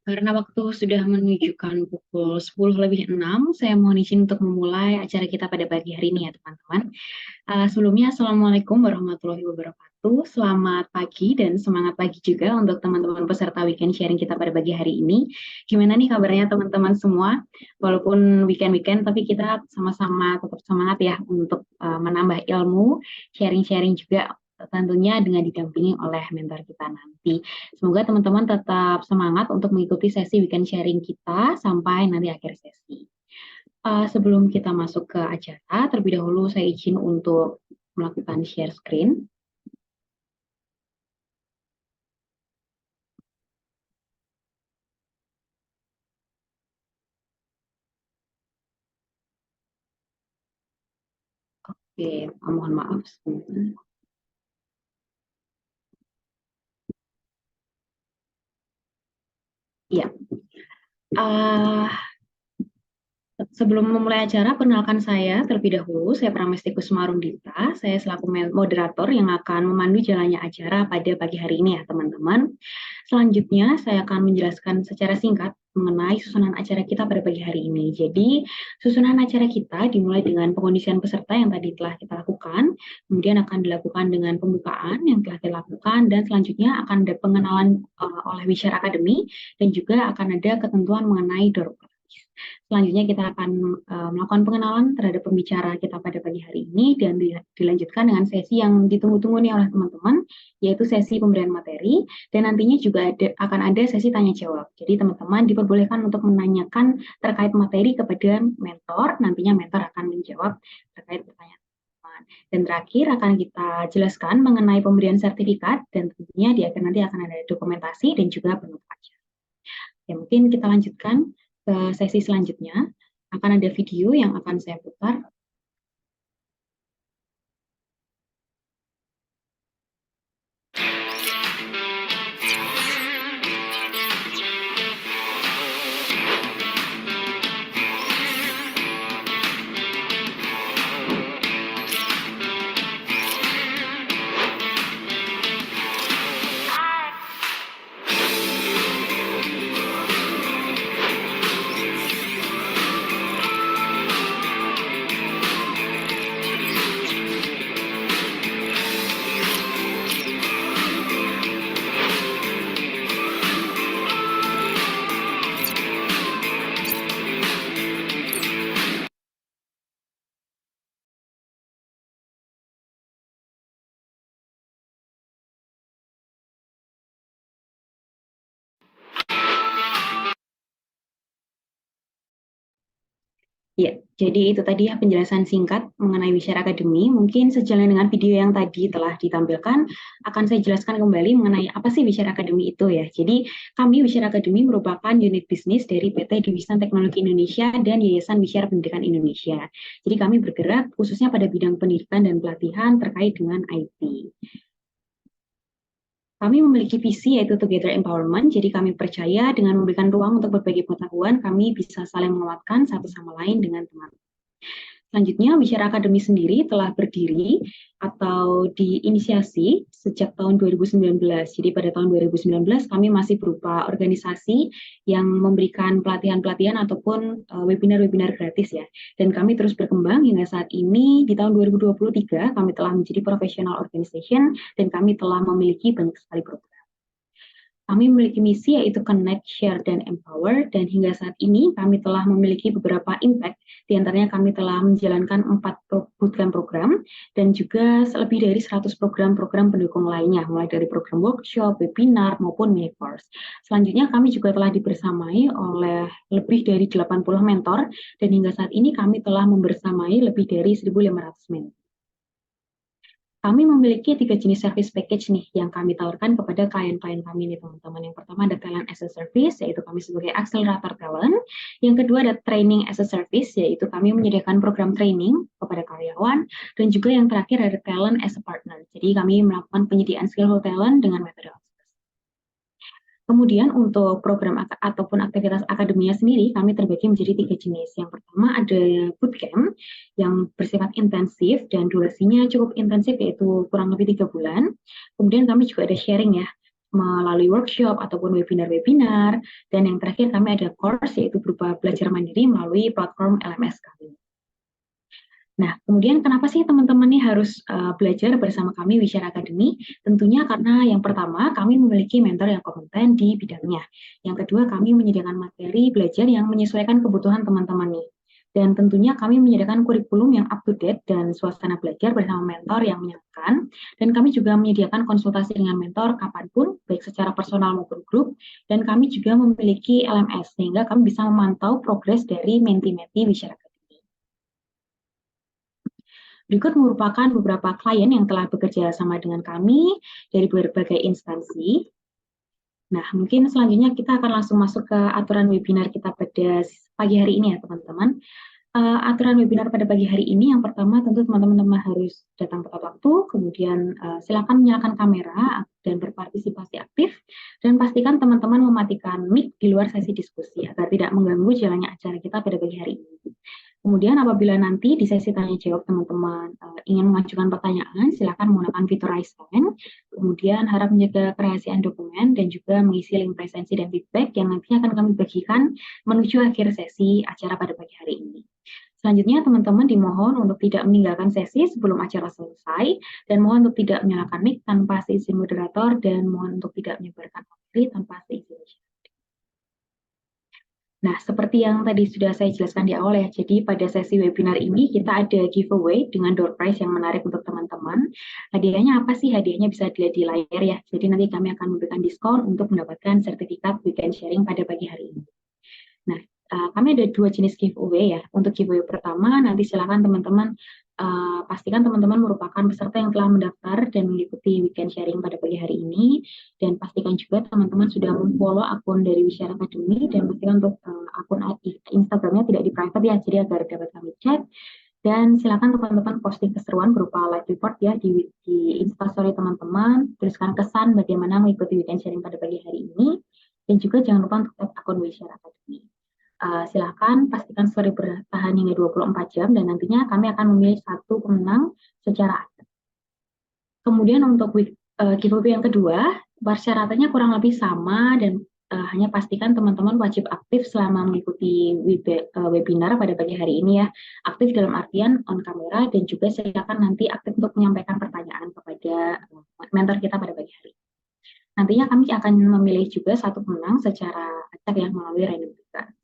Karena waktu sudah menunjukkan pukul 10 lebih 6, saya mohon izin untuk memulai acara kita pada pagi hari ini ya teman-teman. Sebelumnya, Assalamualaikum warahmatullahi wabarakatuh. Selamat pagi dan semangat pagi juga untuk teman-teman peserta weekend sharing kita pada pagi hari ini. Gimana nih kabarnya teman-teman semua? Walaupun weekend-weekend, tapi kita sama-sama tetap semangat ya untuk menambah ilmu, sharing-sharing juga tentunya dengan didampingi oleh mentor kita nanti. Semoga teman-teman tetap semangat untuk mengikuti sesi weekend sharing kita sampai nanti akhir sesi. Sebelum kita masuk ke acara, terlebih dahulu saya izin untuk melakukan share screen. Oke, mohon maaf sebentar. Ya, sebelum memulai acara, perkenalkan saya terlebih dahulu. Saya Pramesti Kusmarundita. Saya selaku moderator yang akan memandu jalannya acara pada pagi hari ini ya teman-teman. Selanjutnya, saya akan menjelaskan secara singkat mengenai susunan acara kita pada pagi hari ini. Jadi, susunan acara kita dimulai dengan pengondisian peserta yang tadi telah kita lakukan, kemudian akan dilakukan dengan pembukaan yang telah dilakukan, dan selanjutnya akan ada pengenalan oleh Wisher Academy, dan juga akan ada ketentuan mengenai door prize. Selanjutnya kita akan melakukan pengenalan terhadap pembicara kita pada pagi hari ini, dan dilanjutkan dengan sesi yang ditunggu-tunggu nih oleh teman-teman, yaitu sesi pemberian materi. Dan nantinya juga akan ada sesi tanya jawab. Jadi teman-teman diperbolehkan untuk menanyakan terkait materi kepada mentor. Nantinya mentor akan menjawab terkait pertanyaan teman-teman. Dan terakhir akan kita jelaskan mengenai pemberian sertifikat, dan tentunya di akhir nanti akan ada dokumentasi dan juga penutup acara. Ya, mungkin kita lanjutkan ke sesi selanjutnya. Akan ada video yang akan saya putar. Ya, jadi itu tadi ya penjelasan singkat mengenai Wisher Academy. Mungkin sejalan dengan video yang tadi telah ditampilkan, akan saya jelaskan kembali mengenai apa sih Wisher Academy itu ya. Jadi kami Wisher Academy merupakan unit bisnis dari PT Diwisan Teknologi Indonesia dan Yayasan Wisher Pendidikan Indonesia. Jadi kami bergerak khususnya pada bidang pendidikan dan pelatihan terkait dengan IT. Kami memiliki visi yaitu Together Empowerment, jadi kami percaya dengan memberikan ruang untuk berbagi pengetahuan, kami bisa saling menguatkan satu sama lain dengan teman-teman. Selanjutnya, Wisher Academy sendiri telah berdiri atau diinisiasi sejak tahun 2019. Jadi pada tahun 2019 kami masih berupa organisasi yang memberikan pelatihan-pelatihan ataupun webinar-webinar gratis ya. Dan kami terus berkembang hingga saat ini di tahun 2023 kami telah menjadi professional organization dan kami telah memiliki banyak sekali program. Kami memiliki misi yaitu Connect, Share, dan Empower, dan hingga saat ini kami telah memiliki beberapa impact, di antaranya kami telah menjalankan 4 bootcamp program, dan juga lebih dari 100 program-program pendukung lainnya, mulai dari program workshop, webinar, maupun mini course. Selanjutnya kami juga telah dibersamai oleh lebih dari 80 mentor, dan hingga saat ini kami telah membersamai lebih dari 1.500 mentor. Kami memiliki 3 jenis service package nih yang kami tawarkan kepada klien-klien kami nih teman-teman. Yang pertama ada talent as a service, yaitu kami sebagai accelerator talent. Yang kedua ada training as a service, yaitu kami menyediakan program training kepada karyawan. Dan juga yang terakhir ada talent as a partner. Jadi kami melakukan penyediaan skillful talent dengan metode outsourcing. Kemudian untuk program ataupun aktivitas akademinya sendiri, kami terbagi menjadi 3 jenis. Yang pertama ada bootcamp yang bersifat intensif dan durasinya cukup intensif, yaitu kurang lebih 3 bulan. Kemudian kami juga ada sharing ya. melalui workshop ataupun webinar-webinar, dan yang terakhir kami ada course yaitu berupa belajar mandiri melalui platform LMS kami. Nah, kemudian kenapa sih teman-teman nih harus belajar bersama kami Wishare Academy? Tentunya karena yang pertama, kami memiliki mentor yang kompeten di bidangnya. Yang kedua, kami menyediakan materi belajar yang menyesuaikan kebutuhan teman-teman nih. Dan tentunya kami menyediakan kurikulum yang up to date dan suasana belajar bersama mentor yang menyenangkan. Dan kami juga menyediakan konsultasi dengan mentor kapanpun, baik secara personal maupun grup. Dan kami juga memiliki LMS, sehingga kami bisa memantau progres dari menti-menti Wishare Academy. Berikut merupakan beberapa klien yang telah bekerja sama dengan kami dari berbagai instansi. Nah, mungkin selanjutnya kita akan langsung masuk ke aturan webinar kita pada pagi hari ini ya, teman-teman. Aturan webinar pada pagi hari ini, yang pertama tentu teman-teman harus datang tepat waktu, kemudian silakan menyalakan kamera dan berpartisipasi aktif, dan pastikan teman-teman mematikan mic di luar sesi diskusi agar tidak mengganggu jalannya acara kita pada pagi hari ini. Kemudian apabila nanti di sesi tanya jawab teman-teman ingin mengajukan pertanyaan, silakan menggunakan fitur raise hand. Kemudian harap menjaga kerahasiaan dokumen dan juga mengisi link presensi dan feedback yang nantinya akan kami bagikan menuju akhir sesi acara pada pagi hari ini. Selanjutnya teman-teman dimohon untuk tidak meninggalkan sesi sebelum acara selesai dan mohon untuk tidak menyalakan mic tanpa seizin moderator dan mohon untuk tidak menyebarkan materi tanpa seizin. Nah, seperti yang tadi sudah saya jelaskan di awal ya, jadi pada sesi webinar ini kita ada giveaway dengan door prize yang menarik untuk teman-teman. Hadiahnya apa sih? Hadiahnya bisa dilihat di layar ya. Jadi nanti kami akan memberikan diskon untuk mendapatkan sertifikat weekend sharing pada pagi hari ini. Nah, kami ada 2 jenis giveaway ya. Untuk giveaway pertama, nanti silakan teman-teman pastikan teman-teman merupakan peserta yang telah mendaftar dan mengikuti weekend sharing pada pagi hari ini, dan pastikan juga teman-teman sudah memfollow akun dari Wishare Academy dan pastikan untuk akun Instagramnya tidak di private ya, jadi agar dapat kami cek. Dan silakan teman-teman posting keseruan berupa live report ya di Instastory teman-teman, tuliskan kesan bagaimana mengikuti weekend sharing pada pagi hari ini, dan juga jangan lupa untuk tag akun Wishare Academy. Silakan pastikan story bertahan hingga 24 jam dan nantinya kami akan memilih satu pemenang secara acak. Kemudian untuk giveaway yang kedua, persyaratannya kurang lebih sama dan hanya pastikan teman-teman wajib aktif selama mengikuti webinar pada pagi hari ini ya. Aktif dalam artian on kamera dan juga silakan nanti aktif untuk menyampaikan pertanyaan kepada mentor kita pada pagi hari. Nantinya kami akan memilih juga satu pemenang secara acak yang melalui random picker.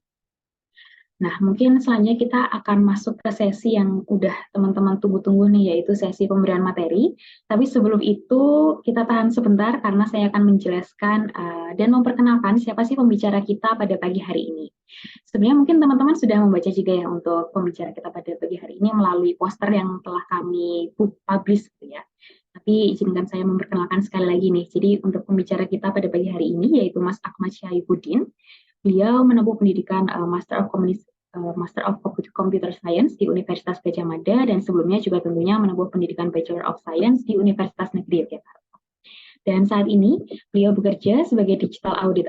Nah, mungkin selanjutnya kita akan masuk ke sesi yang udah teman-teman tunggu-tunggu nih, yaitu sesi pemberian materi. Tapi sebelum itu, kita tahan sebentar karena saya akan menjelaskan dan memperkenalkan siapa sih pembicara kita pada pagi hari ini. Sebenarnya mungkin teman-teman sudah membaca juga ya untuk pembicara kita pada pagi hari ini melalui poster yang telah kami publish gitu ya. Tapi izinkan saya memperkenalkan sekali lagi nih. Jadi untuk pembicara kita pada pagi hari ini yaitu Mas Ahmad Syaifuddin. Beliau menempuh pendidikan Master of Computer Science di Universitas Gadjah Mada dan sebelumnya juga tentunya menempuh pendidikan Bachelor of Science di Universitas Negeri Yogyakarta. Dan saat ini beliau bekerja sebagai Digital Audit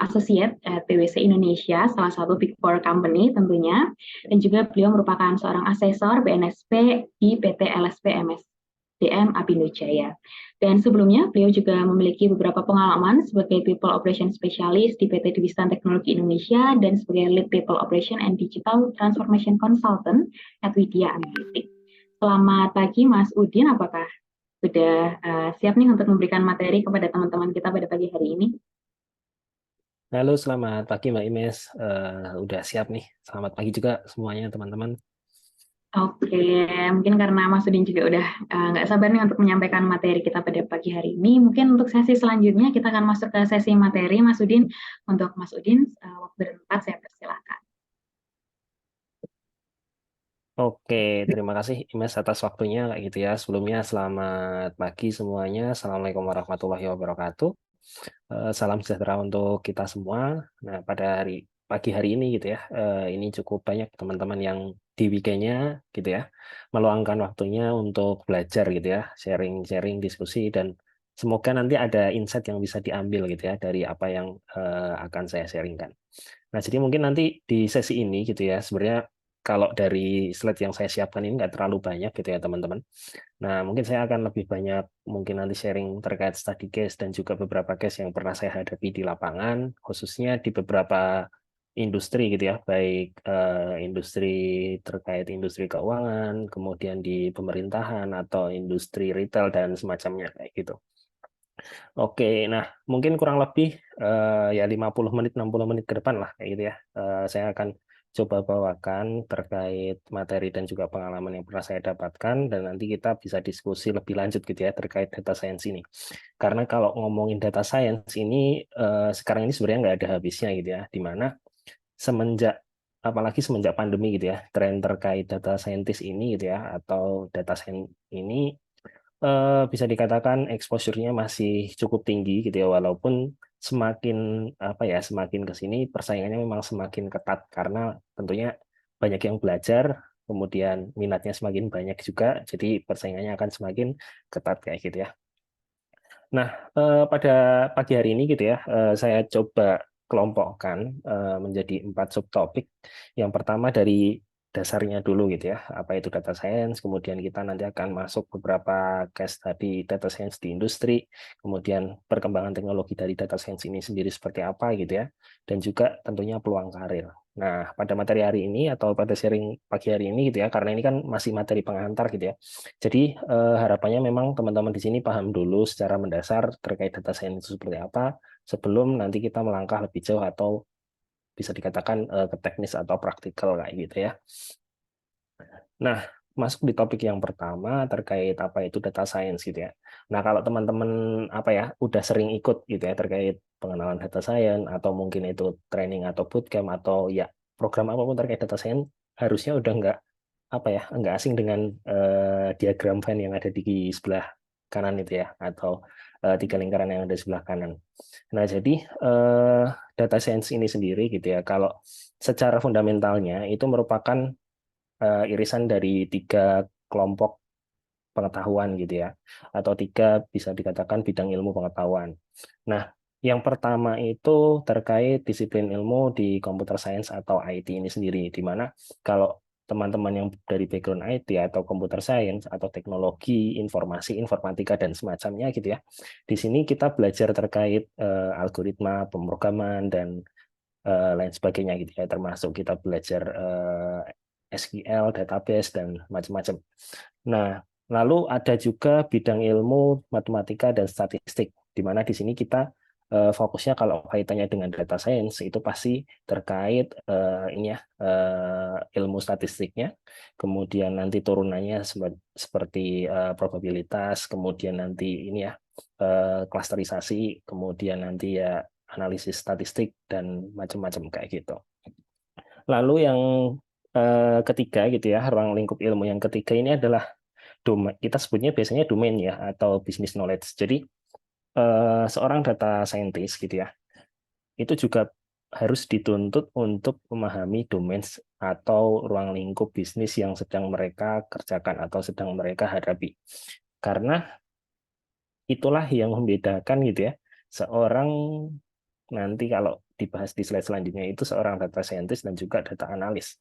Associate at PwC Indonesia, salah satu Big Four company tentunya, dan juga beliau merupakan seorang asesor BNSP di PT LSP MSDM Apindo Jaya. Dan sebelumnya, beliau juga memiliki beberapa pengalaman sebagai People Operation Specialist di PT Diwistan Teknologi Indonesia dan sebagai Lead People Operation and Digital Transformation Consultant at Widya Analytics. Selamat pagi, Mas Udin. Apakah sudah siap nih untuk memberikan materi kepada teman-teman kita pada pagi hari ini? Halo, selamat pagi Mbak Imes. Udah siap nih. Selamat pagi juga semuanya teman-teman. Oke, mungkin karena Mas Udin juga udah nggak sabar nih untuk menyampaikan materi kita pada pagi hari ini. Mungkin untuk sesi selanjutnya kita akan masuk ke sesi materi, Mas Udin. Untuk Mas Udin, waktu dan tempat saya persilakan. Oke, terima kasih Imes atas waktunya kayak gitu ya. Sebelumnya selamat pagi semuanya. Assalamualaikum warahmatullahi wabarakatuh. Salam sejahtera untuk kita semua. Nah, pada pagi hari ini gitu ya, ini cukup banyak teman-teman yang di weekendnya gitu ya, meluangkan waktunya untuk belajar gitu ya, sharing-sharing, diskusi, dan semoga nanti ada insight yang bisa diambil gitu ya dari apa yang akan saya sharingkan. Nah, jadi mungkin nanti di sesi ini gitu ya, sebenarnya kalau dari slide yang saya siapkan ini nggak terlalu banyak gitu ya teman-teman. Nah, mungkin saya akan lebih banyak mungkin nanti sharing terkait study case dan juga beberapa case yang pernah saya hadapi di lapangan, khususnya di beberapa industri gitu ya, baik industri terkait industri keuangan, kemudian di pemerintahan atau industri retail dan semacamnya kayak gitu. Oke, nah mungkin kurang lebih ya 50 menit 60 menit ke depan lah kayak gitu ya. Saya akan coba bawakan terkait materi dan juga pengalaman yang pernah saya dapatkan dan nanti kita bisa diskusi lebih lanjut gitu ya terkait data science ini. Karena kalau ngomongin data science ini sekarang ini sebenarnya nggak ada habisnya gitu ya, di mana semenjak apalagi semenjak pandemi gitu ya, tren terkait data scientist ini gitu ya atau data science ini bisa dikatakan exposure-nya masih cukup tinggi gitu ya walaupun semakin apa ya semakin ke sini persaingannya memang semakin ketat karena tentunya banyak yang belajar kemudian minatnya semakin banyak juga jadi persaingannya akan semakin ketat kayak gitu ya. Nah, pada pagi hari ini gitu ya, saya coba kelompokkan menjadi 4 subtopik. Yang pertama dari dasarnya dulu gitu ya, apa itu data science, kemudian kita nanti akan masuk beberapa case tadi data science di industri, kemudian perkembangan teknologi dari data science ini sendiri seperti apa gitu ya, dan juga tentunya peluang karir. Nah, pada materi hari ini atau pada sharing pagi hari ini gitu ya, karena ini kan masih materi pengantar gitu ya, jadi harapannya memang teman-teman di sini paham dulu secara mendasar terkait data science itu seperti apa sebelum nanti kita melangkah lebih jauh atau bisa dikatakan ke teknis atau praktikal kayak gitu ya. Nah, masuk di topik yang pertama terkait apa itu data science gitu ya. Nah, kalau teman-teman apa ya udah sering ikut gitu ya terkait pengenalan data science atau mungkin itu training atau bootcamp atau ya program apapun terkait data science harusnya udah nggak asing dengan diagram Venn yang ada di sebelah kanan itu ya atau tiga lingkaran yang ada di sebelah kanan. Nah, jadi data science ini sendiri gitu ya, kalau secara fundamentalnya itu merupakan irisan dari tiga kelompok pengetahuan gitu ya, atau tiga bisa dikatakan bidang ilmu pengetahuan. Nah, yang pertama itu terkait disiplin ilmu di computer science atau IT ini sendiri, di mana kalau teman-teman yang dari background IT atau computer science atau teknologi, informasi, informatika dan semacamnya gitu ya. Di sini kita belajar terkait algoritma, pemrograman dan lain sebagainya gitu ya, termasuk kita belajar SQL, database dan macam-macam. Nah, lalu ada juga bidang ilmu matematika dan statistik, di mana di sini kita fokusnya kalau kaitannya dengan data science itu pasti terkait ini ya ilmu statistiknya, kemudian nanti turunannya seperti probabilitas, kemudian nanti ini ya klasterisasi, kemudian nanti ya analisis statistik dan macam-macam kayak gitu. Lalu yang ketiga gitu ya, ruang lingkup ilmu yang ketiga ini adalah domain, kita sebutnya biasanya domain ya atau business knowledge. Jadi seorang data scientist gitu ya, itu juga harus dituntut untuk memahami domain atau ruang lingkup bisnis yang sedang mereka kerjakan atau sedang mereka hadapi. Karena itulah yang membedakan gitu ya, seorang nanti kalau dibahas di slide selanjutnya itu seorang data scientist dan juga data analis.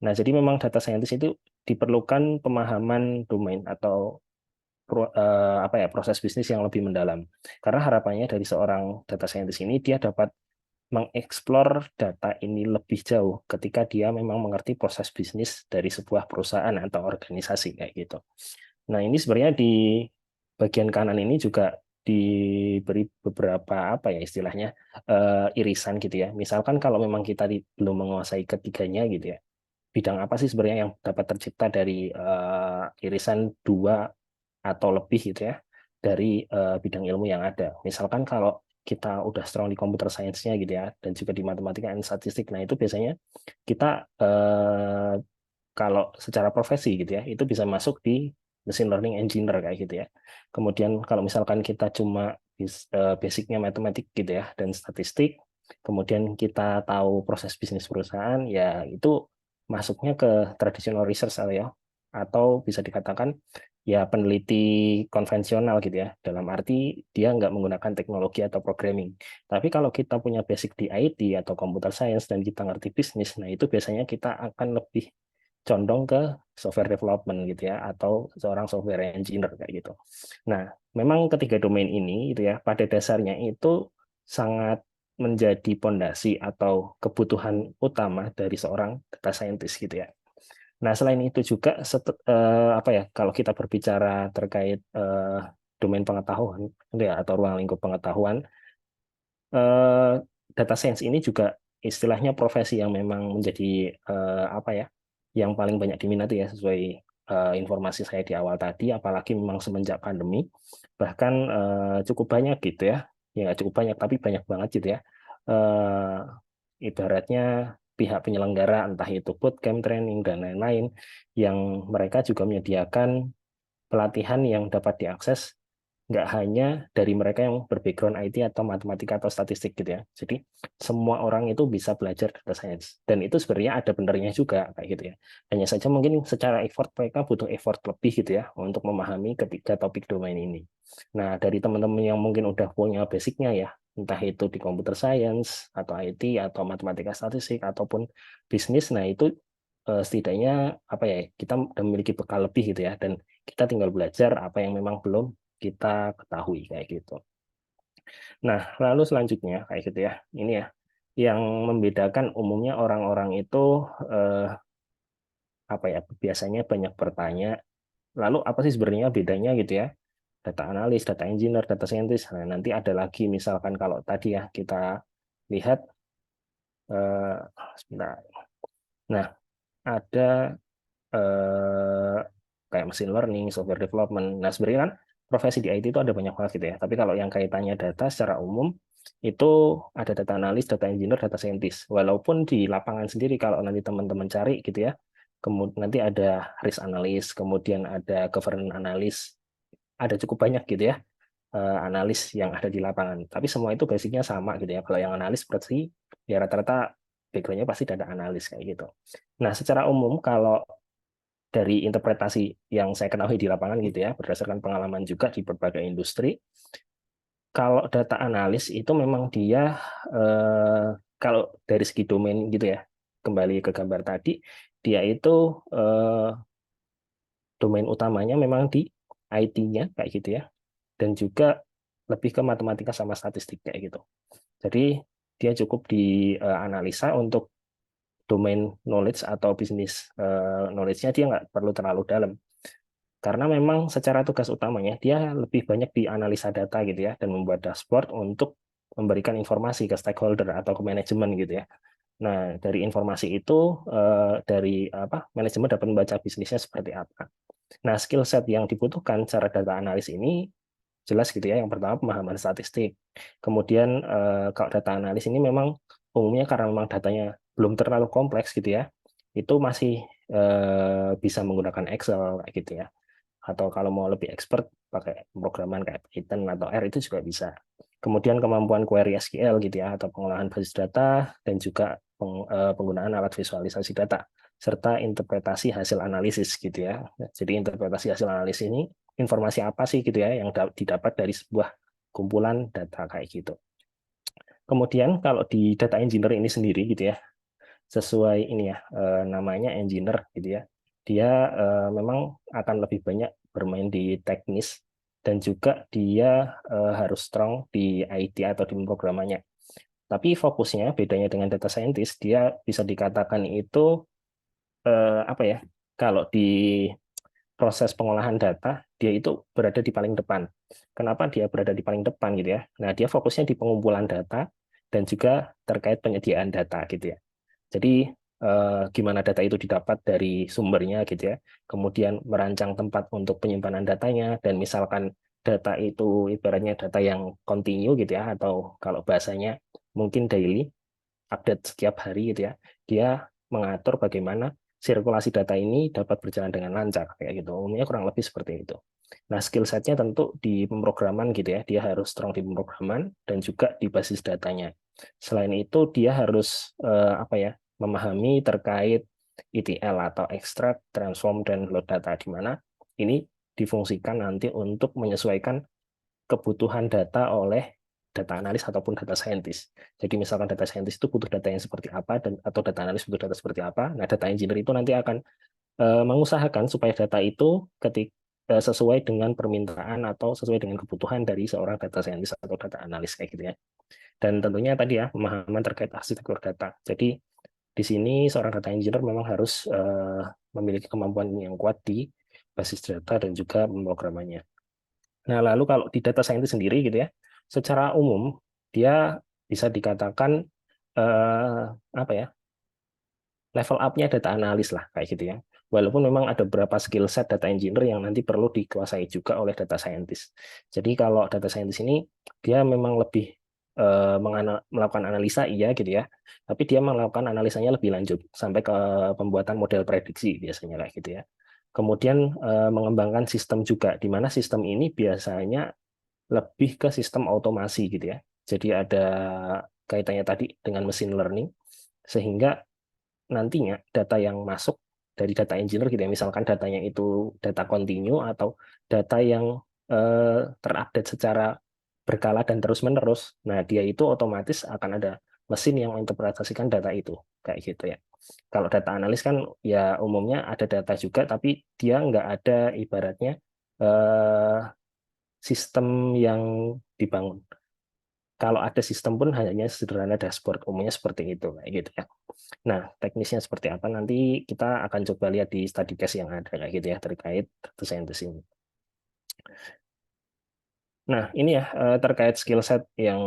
Nah, jadi memang data scientist itu diperlukan pemahaman domain atau apa ya proses bisnis yang lebih mendalam. Karena harapannya dari seorang data scientist ini dia dapat mengeksplor data ini lebih jauh ketika dia memang mengerti proses bisnis dari sebuah perusahaan atau organisasi kayak gitu. Nah, ini sebenarnya di bagian kanan ini juga diberi beberapa apa ya istilahnya irisan gitu ya. Misalkan kalau memang kita belum menguasai ketiganya gitu ya, bidang apa sih sebenarnya yang dapat tercipta dari irisan dua atau lebih gitu ya dari bidang ilmu yang ada. Misalkan kalau kita udah strong di computer science-nya gitu ya dan juga di matematika dan statistik, nah itu biasanya kita kalau secara profesi gitu ya itu bisa masuk di machine learning engineer kayak gitu ya. Kemudian kalau misalkan kita cuma basicnya matematik gitu ya dan statistik, kemudian kita tahu proses bisnis perusahaan ya itu masuknya ke traditional research area atau bisa dikatakan ya peneliti konvensional gitu ya. Dalam arti dia nggak menggunakan teknologi atau programming. Tapi kalau kita punya basic di IT atau computer science dan kita ngerti bisnis, nah itu biasanya kita akan lebih condong ke software development gitu ya, atau seorang software engineer kayak gitu. Nah, memang ketiga domain ini itu ya pada dasarnya itu sangat menjadi pondasi atau kebutuhan utama dari seorang data scientist gitu ya. Nah, selain itu juga apa ya, kalau kita berbicara terkait domain pengetahuan gitu ya, atau ruang lingkup pengetahuan, eh, data science ini juga istilahnya profesi yang memang menjadi apa ya, yang paling banyak diminati ya, sesuai informasi saya di awal tadi, apalagi memang semenjak pandemi, bahkan cukup banyak gitu ya nggak cukup banyak tapi banyak banget gitu ya, eh, ibaratnya pihak penyelenggara entah itu bootcamp, training dan lain-lain, yang mereka juga menyediakan pelatihan yang dapat diakses nggak hanya dari mereka yang berbackground IT atau matematika atau statistik gitu ya. Jadi semua orang itu bisa belajar data science. Dan itu sebenarnya ada benernya juga kayak gitu ya. Hanya saja mungkin secara effort mereka butuh effort lebih gitu ya untuk memahami ketiga topik domain ini. Nah, dari teman-teman yang mungkin udah punya basicnya ya, entah itu di computer science atau IT atau matematika statistik ataupun bisnis, nah itu setidaknya apa ya, kita udah memiliki bekal lebih gitu ya, dan kita tinggal belajar apa yang memang belum kita ketahui kayak gitu. Nah, lalu selanjutnya kayak gitu ya. Ini ya yang membedakan umumnya orang-orang itu apa ya? Biasanya banyak bertanya, lalu apa sih sebenarnya bedanya gitu ya? Data analis, data engineer, data scientist. Nah, nanti ada lagi misalkan kalau tadi ya kita lihat eh, sebentar. Nah, ada kayak machine learning, software development. Nah, sebenarnya kan profesi di IT itu ada banyak banget gitu ya. Tapi kalau yang kaitannya data secara umum itu ada data analis, data engineer, data scientist. Walaupun di lapangan sendiri kalau nanti teman-teman cari gitu ya, kemudian nanti ada risk analis, kemudian ada governance analis, ada cukup banyak gitu ya analis yang ada di lapangan. Tapi semua itu basicnya sama gitu ya. Kalau yang analis berarti ya rata-rata background-nya pasti data analis kayak gitu. Nah, secara umum kalau dari interpretasi yang saya ketahui di lapangan gitu ya, berdasarkan pengalaman juga di berbagai industri, kalau data analis itu memang dia kalau dari segi domain gitu ya, kembali ke gambar tadi, dia itu domain utamanya memang di IT-nya kayak gitu ya, dan juga lebih ke matematika sama statistik kayak gitu. Jadi dia cukup dianalisa untuk domain knowledge atau bisnis knowledge-nya dia nggak perlu terlalu dalam. Karena memang secara tugas utamanya dia lebih banyak di analisa data gitu ya, dan membuat dashboard untuk memberikan informasi ke stakeholder atau ke manajemen gitu ya. Nah, dari informasi itu dari apa, manajemen dapat membaca bisnisnya seperti apa. Nah, skill set yang dibutuhkan cara data analis ini jelas gitu ya. Yang pertama pemahaman statistik. Kemudian kalau data analis ini memang umumnya karena memang datanya belum terlalu kompleks gitu ya, itu masih bisa menggunakan Excel kayak gitu ya. Atau kalau mau lebih expert pakai programan kayak Python atau R itu juga bisa. Kemudian kemampuan query SQL gitu ya, atau pengolahan basis data, dan juga penggunaan alat visualisasi data serta interpretasi hasil analisis gitu ya. Jadi interpretasi hasil analisis ini informasi apa sih gitu ya yang didapat dari sebuah kumpulan data kayak gitu. Kemudian kalau di data engineer ini sendiri gitu ya, sesuai ini ya namanya engineer gitu ya. Dia memang akan lebih banyak bermain di teknis, dan juga dia harus strong di IT atau di pemrogramannya. Tapi fokusnya bedanya dengan data scientist, dia bisa dikatakan itu apa ya? Kalau di proses pengolahan data, dia itu berada di paling depan. Kenapa dia berada di paling depan gitu ya? Nah, dia fokusnya di pengumpulan data dan juga terkait penyediaan data gitu ya. Jadi gimana data itu didapat dari sumbernya gitu ya. Kemudian merancang tempat untuk penyimpanan datanya, dan misalkan data itu ibaratnya data yang continue gitu ya, atau kalau bahasanya mungkin daily, update setiap hari gitu ya. Dia mengatur bagaimana sirkulasi data ini dapat berjalan dengan lancar kayak gitu. Umumnya kurang lebih seperti itu. Nah, skill setnya tentu di pemrograman gitu ya. Dia harus strong di pemrograman dan juga di basis datanya. Selain itu dia harus apa ya, memahami terkait ETL atau extract, transform, dan load data, di mana ini difungsikan nanti untuk menyesuaikan kebutuhan data oleh data analis ataupun data scientist. Jadi misalkan data scientist itu butuh data yang seperti apa, dan atau data analis butuh data seperti apa. Nah, data engineer itu nanti akan mengusahakan supaya data itu sesuai dengan permintaan atau sesuai dengan kebutuhan dari seorang data scientist atau data analis kayak gitu ya. Dan tentunya tadi ya pemahaman terkait arsitektur data. Jadi di sini seorang data engineer memang harus memiliki kemampuan yang kuat di basis data dan juga pemrogramannya. Nah, lalu kalau di data scientist sendiri gitu ya, secara umum dia bisa dikatakan apa ya, level up-nya data analis lah kayak gitu ya. Walaupun memang ada beberapa skill set data engineer yang nanti perlu dikuasai juga oleh data scientist. Jadi kalau data scientist ini dia memang lebih melakukan analisa iya gitu ya, tapi dia melakukan analisanya lebih lanjut sampai ke pembuatan model prediksi biasanya kayak gitu ya. Kemudian mengembangkan sistem juga, di mana sistem ini biasanya lebih ke sistem otomasi gitu ya. Jadi ada kaitannya tadi dengan machine learning, sehingga nantinya data yang masuk dari data engineer gitu ya, misalkan datanya itu data kontinu atau data yang terupdate secara berkala dan terus-menerus, nah dia itu otomatis akan ada mesin yang menginterpretasikan data itu, kayak gitu ya. Kalau data analis kan ya umumnya ada data juga, tapi dia nggak ada ibaratnya eh, sistem yang dibangun. Kalau ada sistem pun hanya sederhana dashboard, umumnya seperti itu, kayak gitu ya. Nah, teknisnya seperti apa nanti kita akan coba lihat di study case yang ada kayak gitu ya terkait data scientist ini. Nah, ini ya terkait skill set yang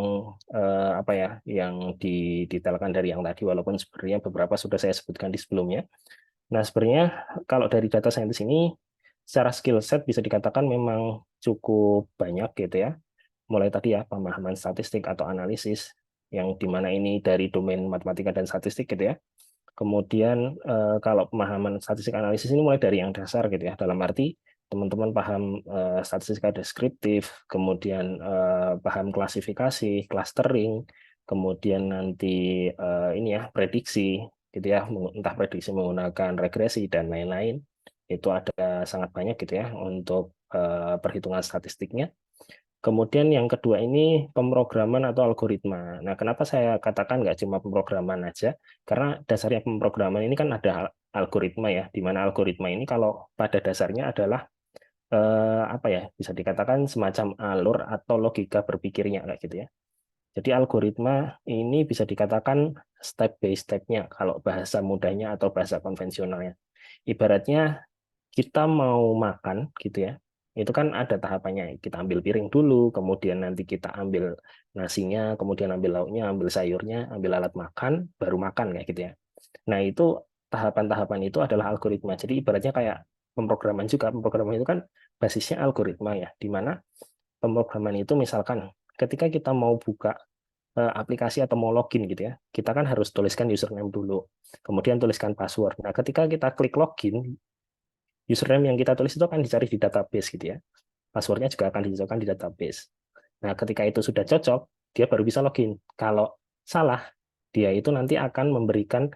apa ya yang didetailkan dari yang tadi, walaupun sebenarnya beberapa sudah saya sebutkan di sebelumnya. Nah, sebenarnya kalau dari data scientist ini secara skill set bisa dikatakan memang cukup banyak gitu ya. Mulai tadi ya pemahaman statistik atau analisis yang dimana ini dari domain matematika dan statistik gitu ya. Kemudian kalau pemahaman statistik analisis ini mulai dari yang dasar gitu ya, dalam arti teman-teman paham statistika deskriptif, kemudian paham klasifikasi, clustering, kemudian nanti ini ya prediksi gitu ya, entah prediksi menggunakan regresi dan lain-lain. Itu ada sangat banyak gitu ya untuk perhitungan statistiknya. Kemudian yang kedua ini pemrograman atau algoritma. Nah, kenapa saya katakan nggak cuma pemrograman aja? Karena dasarnya pemrograman ini kan ada algoritma ya, di mana algoritma ini kalau pada dasarnya adalah apa ya, bisa dikatakan semacam alur atau logika berpikirnya kayak gitu ya. Jadi algoritma ini bisa dikatakan step by step-nya kalau bahasa mudahnya atau bahasa konvensionalnya. Ibaratnya kita mau makan gitu ya, itu kan ada tahapannya. Kita ambil piring dulu, kemudian nanti kita ambil nasinya, kemudian ambil lauknya, ambil sayurnya, ambil alat makan, baru makan kayak gitu ya. Nah, itu tahapan-tahapan itu adalah algoritma. Jadi ibaratnya kayak pemrograman juga. Pemrograman itu kan basisnya algoritma ya, di mana pemrograman itu misalkan ketika kita mau buka aplikasi atau mau login gitu ya, kita kan harus tuliskan username dulu, kemudian tuliskan password. Nah, ketika kita klik login, username yang kita tulis itu akan dicari di database gitu ya. Passwordnya juga akan dicocokkan di database. Nah, ketika itu sudah cocok, dia baru bisa login. Kalau salah, dia itu nanti akan memberikan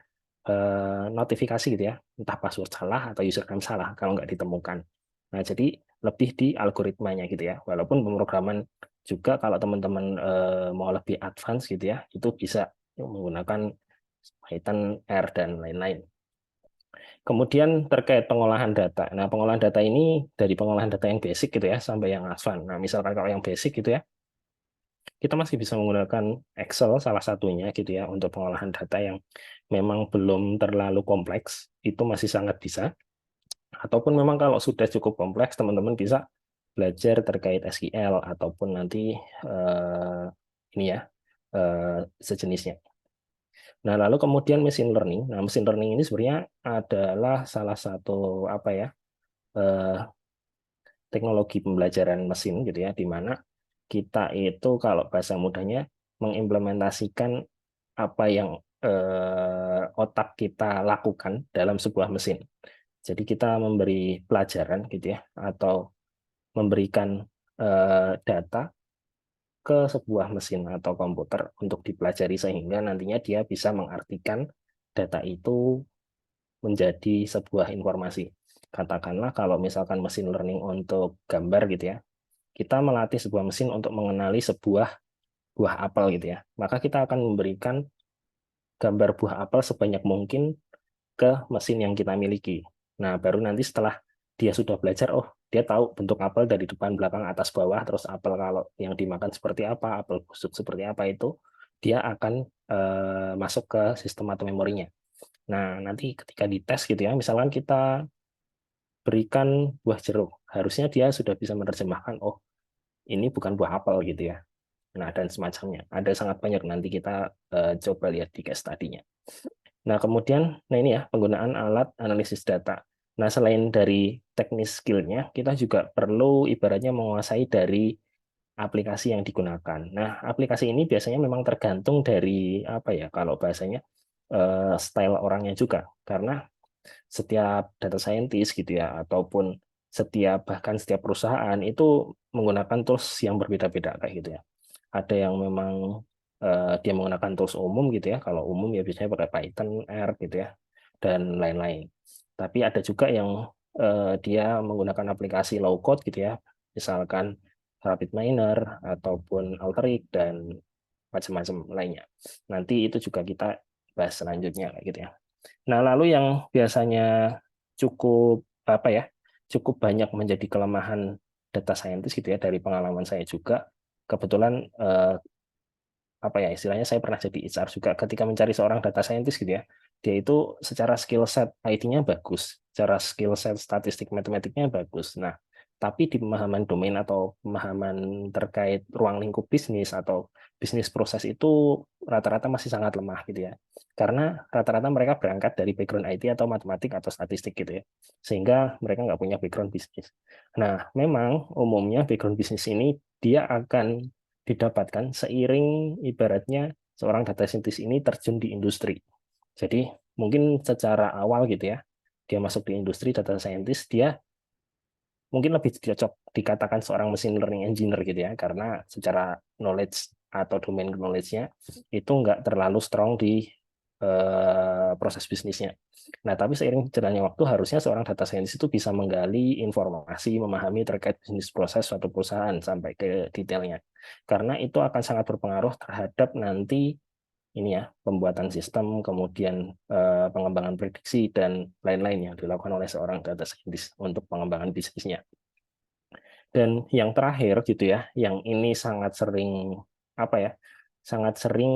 notifikasi gitu ya, entah password salah atau username salah kalau nggak ditemukan. Nah, jadi lebih di algoritmanya gitu ya. Walaupun pemrograman juga kalau teman-teman mau lebih advance gitu ya, itu bisa menggunakan Python, R, dan lain-lain. Kemudian terkait pengolahan data. Nah, pengolahan data ini dari pengolahan data yang basic gitu ya sampai yang advance. Nah, misalkan kalau yang basic gitu ya, kita masih bisa menggunakan Excel salah satunya gitu ya untuk pengolahan data yang memang belum terlalu kompleks, itu masih sangat bisa. Ataupun memang kalau sudah cukup kompleks, teman-teman bisa belajar terkait SQL ataupun nanti ini ya sejenisnya. Nah, lalu kemudian machine learning. Nah, machine learning ini sebenarnya adalah salah satu apa ya eh, teknologi pembelajaran mesin gitu ya, di mana kita itu kalau bahasa mudahnya mengimplementasikan apa yang otak kita lakukan dalam sebuah mesin. Jadi kita memberi pelajaran gitu ya, atau memberikan data ke sebuah mesin atau komputer untuk dipelajari sehingga nantinya dia bisa mengartikan data itu menjadi sebuah informasi. Katakanlah kalau misalkan mesin learning untuk gambar gitu ya, kita melatih sebuah mesin untuk mengenali sebuah buah apel gitu ya. Maka kita akan memberikan gambar buah apel sebanyak mungkin ke mesin yang kita miliki. Nah, baru nanti setelah dia sudah belajar, oh dia tahu bentuk apel dari depan, belakang, atas, bawah, terus apel kalau yang dimakan seperti apa, apel busuk seperti apa itu, dia akan masuk ke sistem atau memorinya. Nah, nanti ketika dites gitu ya, misalkan kita berikan buah jeruk, harusnya dia sudah bisa menerjemahkan, oh ini bukan buah apel gitu ya. Nah, dan semacamnya. Ada sangat banyak nanti kita coba lihat di case study-nya. Nah, kemudian, nah ini ya, penggunaan alat analisis data. Nah, selain dari teknis skill-nya, kita juga perlu ibaratnya menguasai dari aplikasi yang digunakan. Nah, aplikasi ini biasanya memang tergantung dari apa ya, kalau bahasanya style orangnya juga. Karena setiap data scientist gitu ya, ataupun setiap perusahaan itu menggunakan tools yang berbeda-beda kayak gitu ya. Ada yang memang dia menggunakan tools umum gitu ya. Kalau umum ya biasanya pakai Python, R gitu ya, dan lain-lain. Tapi ada juga yang dia menggunakan aplikasi low code gitu ya, misalkan RapidMiner ataupun Alteryx dan macam-macam lainnya. Nanti itu juga kita bahas selanjutnya kayak gitu ya. Nah, lalu yang biasanya cukup apa ya, cukup banyak menjadi kelemahan data scientist gitu ya dari pengalaman saya juga. Kebetulan apa ya istilahnya saya pernah jadi HR juga ketika mencari seorang data scientist gitu ya. Dia itu secara skill set IT-nya bagus, secara skill set statistik matematiknya bagus. Nah, tapi di pemahaman domain atau pemahaman terkait ruang lingkup bisnis atau bisnis proses itu rata-rata masih sangat lemah gitu ya. Karena rata-rata mereka berangkat dari background IT atau matematik atau statistik gitu ya. Sehingga mereka nggak punya background bisnis. Nah, memang umumnya background bisnis ini dia akan didapatkan seiring ibaratnya seorang data scientist ini terjun di industri. Jadi mungkin secara awal gitu ya, dia masuk di industri data scientist, dia mungkin lebih cocok dikatakan seorang machine learning engineer gitu ya, karena secara knowledge atau domain knowledge-nya itu nggak terlalu strong di proses bisnisnya. Nah, tapi seiring jalannya waktu harusnya seorang data scientist itu bisa menggali informasi, memahami terkait bisnis proses suatu perusahaan sampai ke detailnya. Karena itu akan sangat berpengaruh terhadap nanti ini ya, pembuatan sistem, kemudian pengembangan prediksi dan lain-lain yang dilakukan oleh seorang data scientist untuk pengembangan bisnisnya. Dan yang terakhir gitu ya, yang ini sangat sering apa ya, sangat sering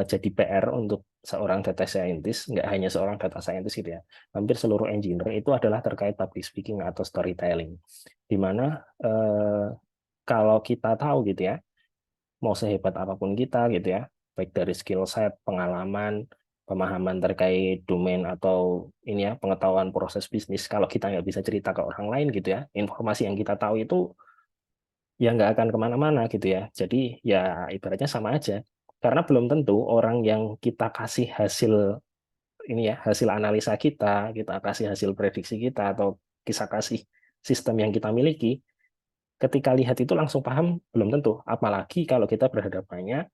jadi PR untuk seorang data scientist, nggak hanya seorang data scientist gitu ya, hampir seluruh engineer itu adalah terkait public speaking atau storytelling, di mana kalau kita tahu gitu ya, mau sehebat apapun kita gitu ya, baik dari skill set, pengalaman, pemahaman terkait domain atau ini ya pengetahuan proses bisnis, kalau kita nggak bisa cerita ke orang lain gitu ya, informasi yang kita tahu itu ya nggak akan kemana-mana gitu ya. Jadi ya ibaratnya sama aja. Karena belum tentu orang yang kita kasih hasil ini ya, hasil analisa kita, kita kasih hasil prediksi kita atau kita kasih sistem yang kita miliki, ketika lihat itu langsung paham belum tentu. Apalagi kalau kita berhadapannya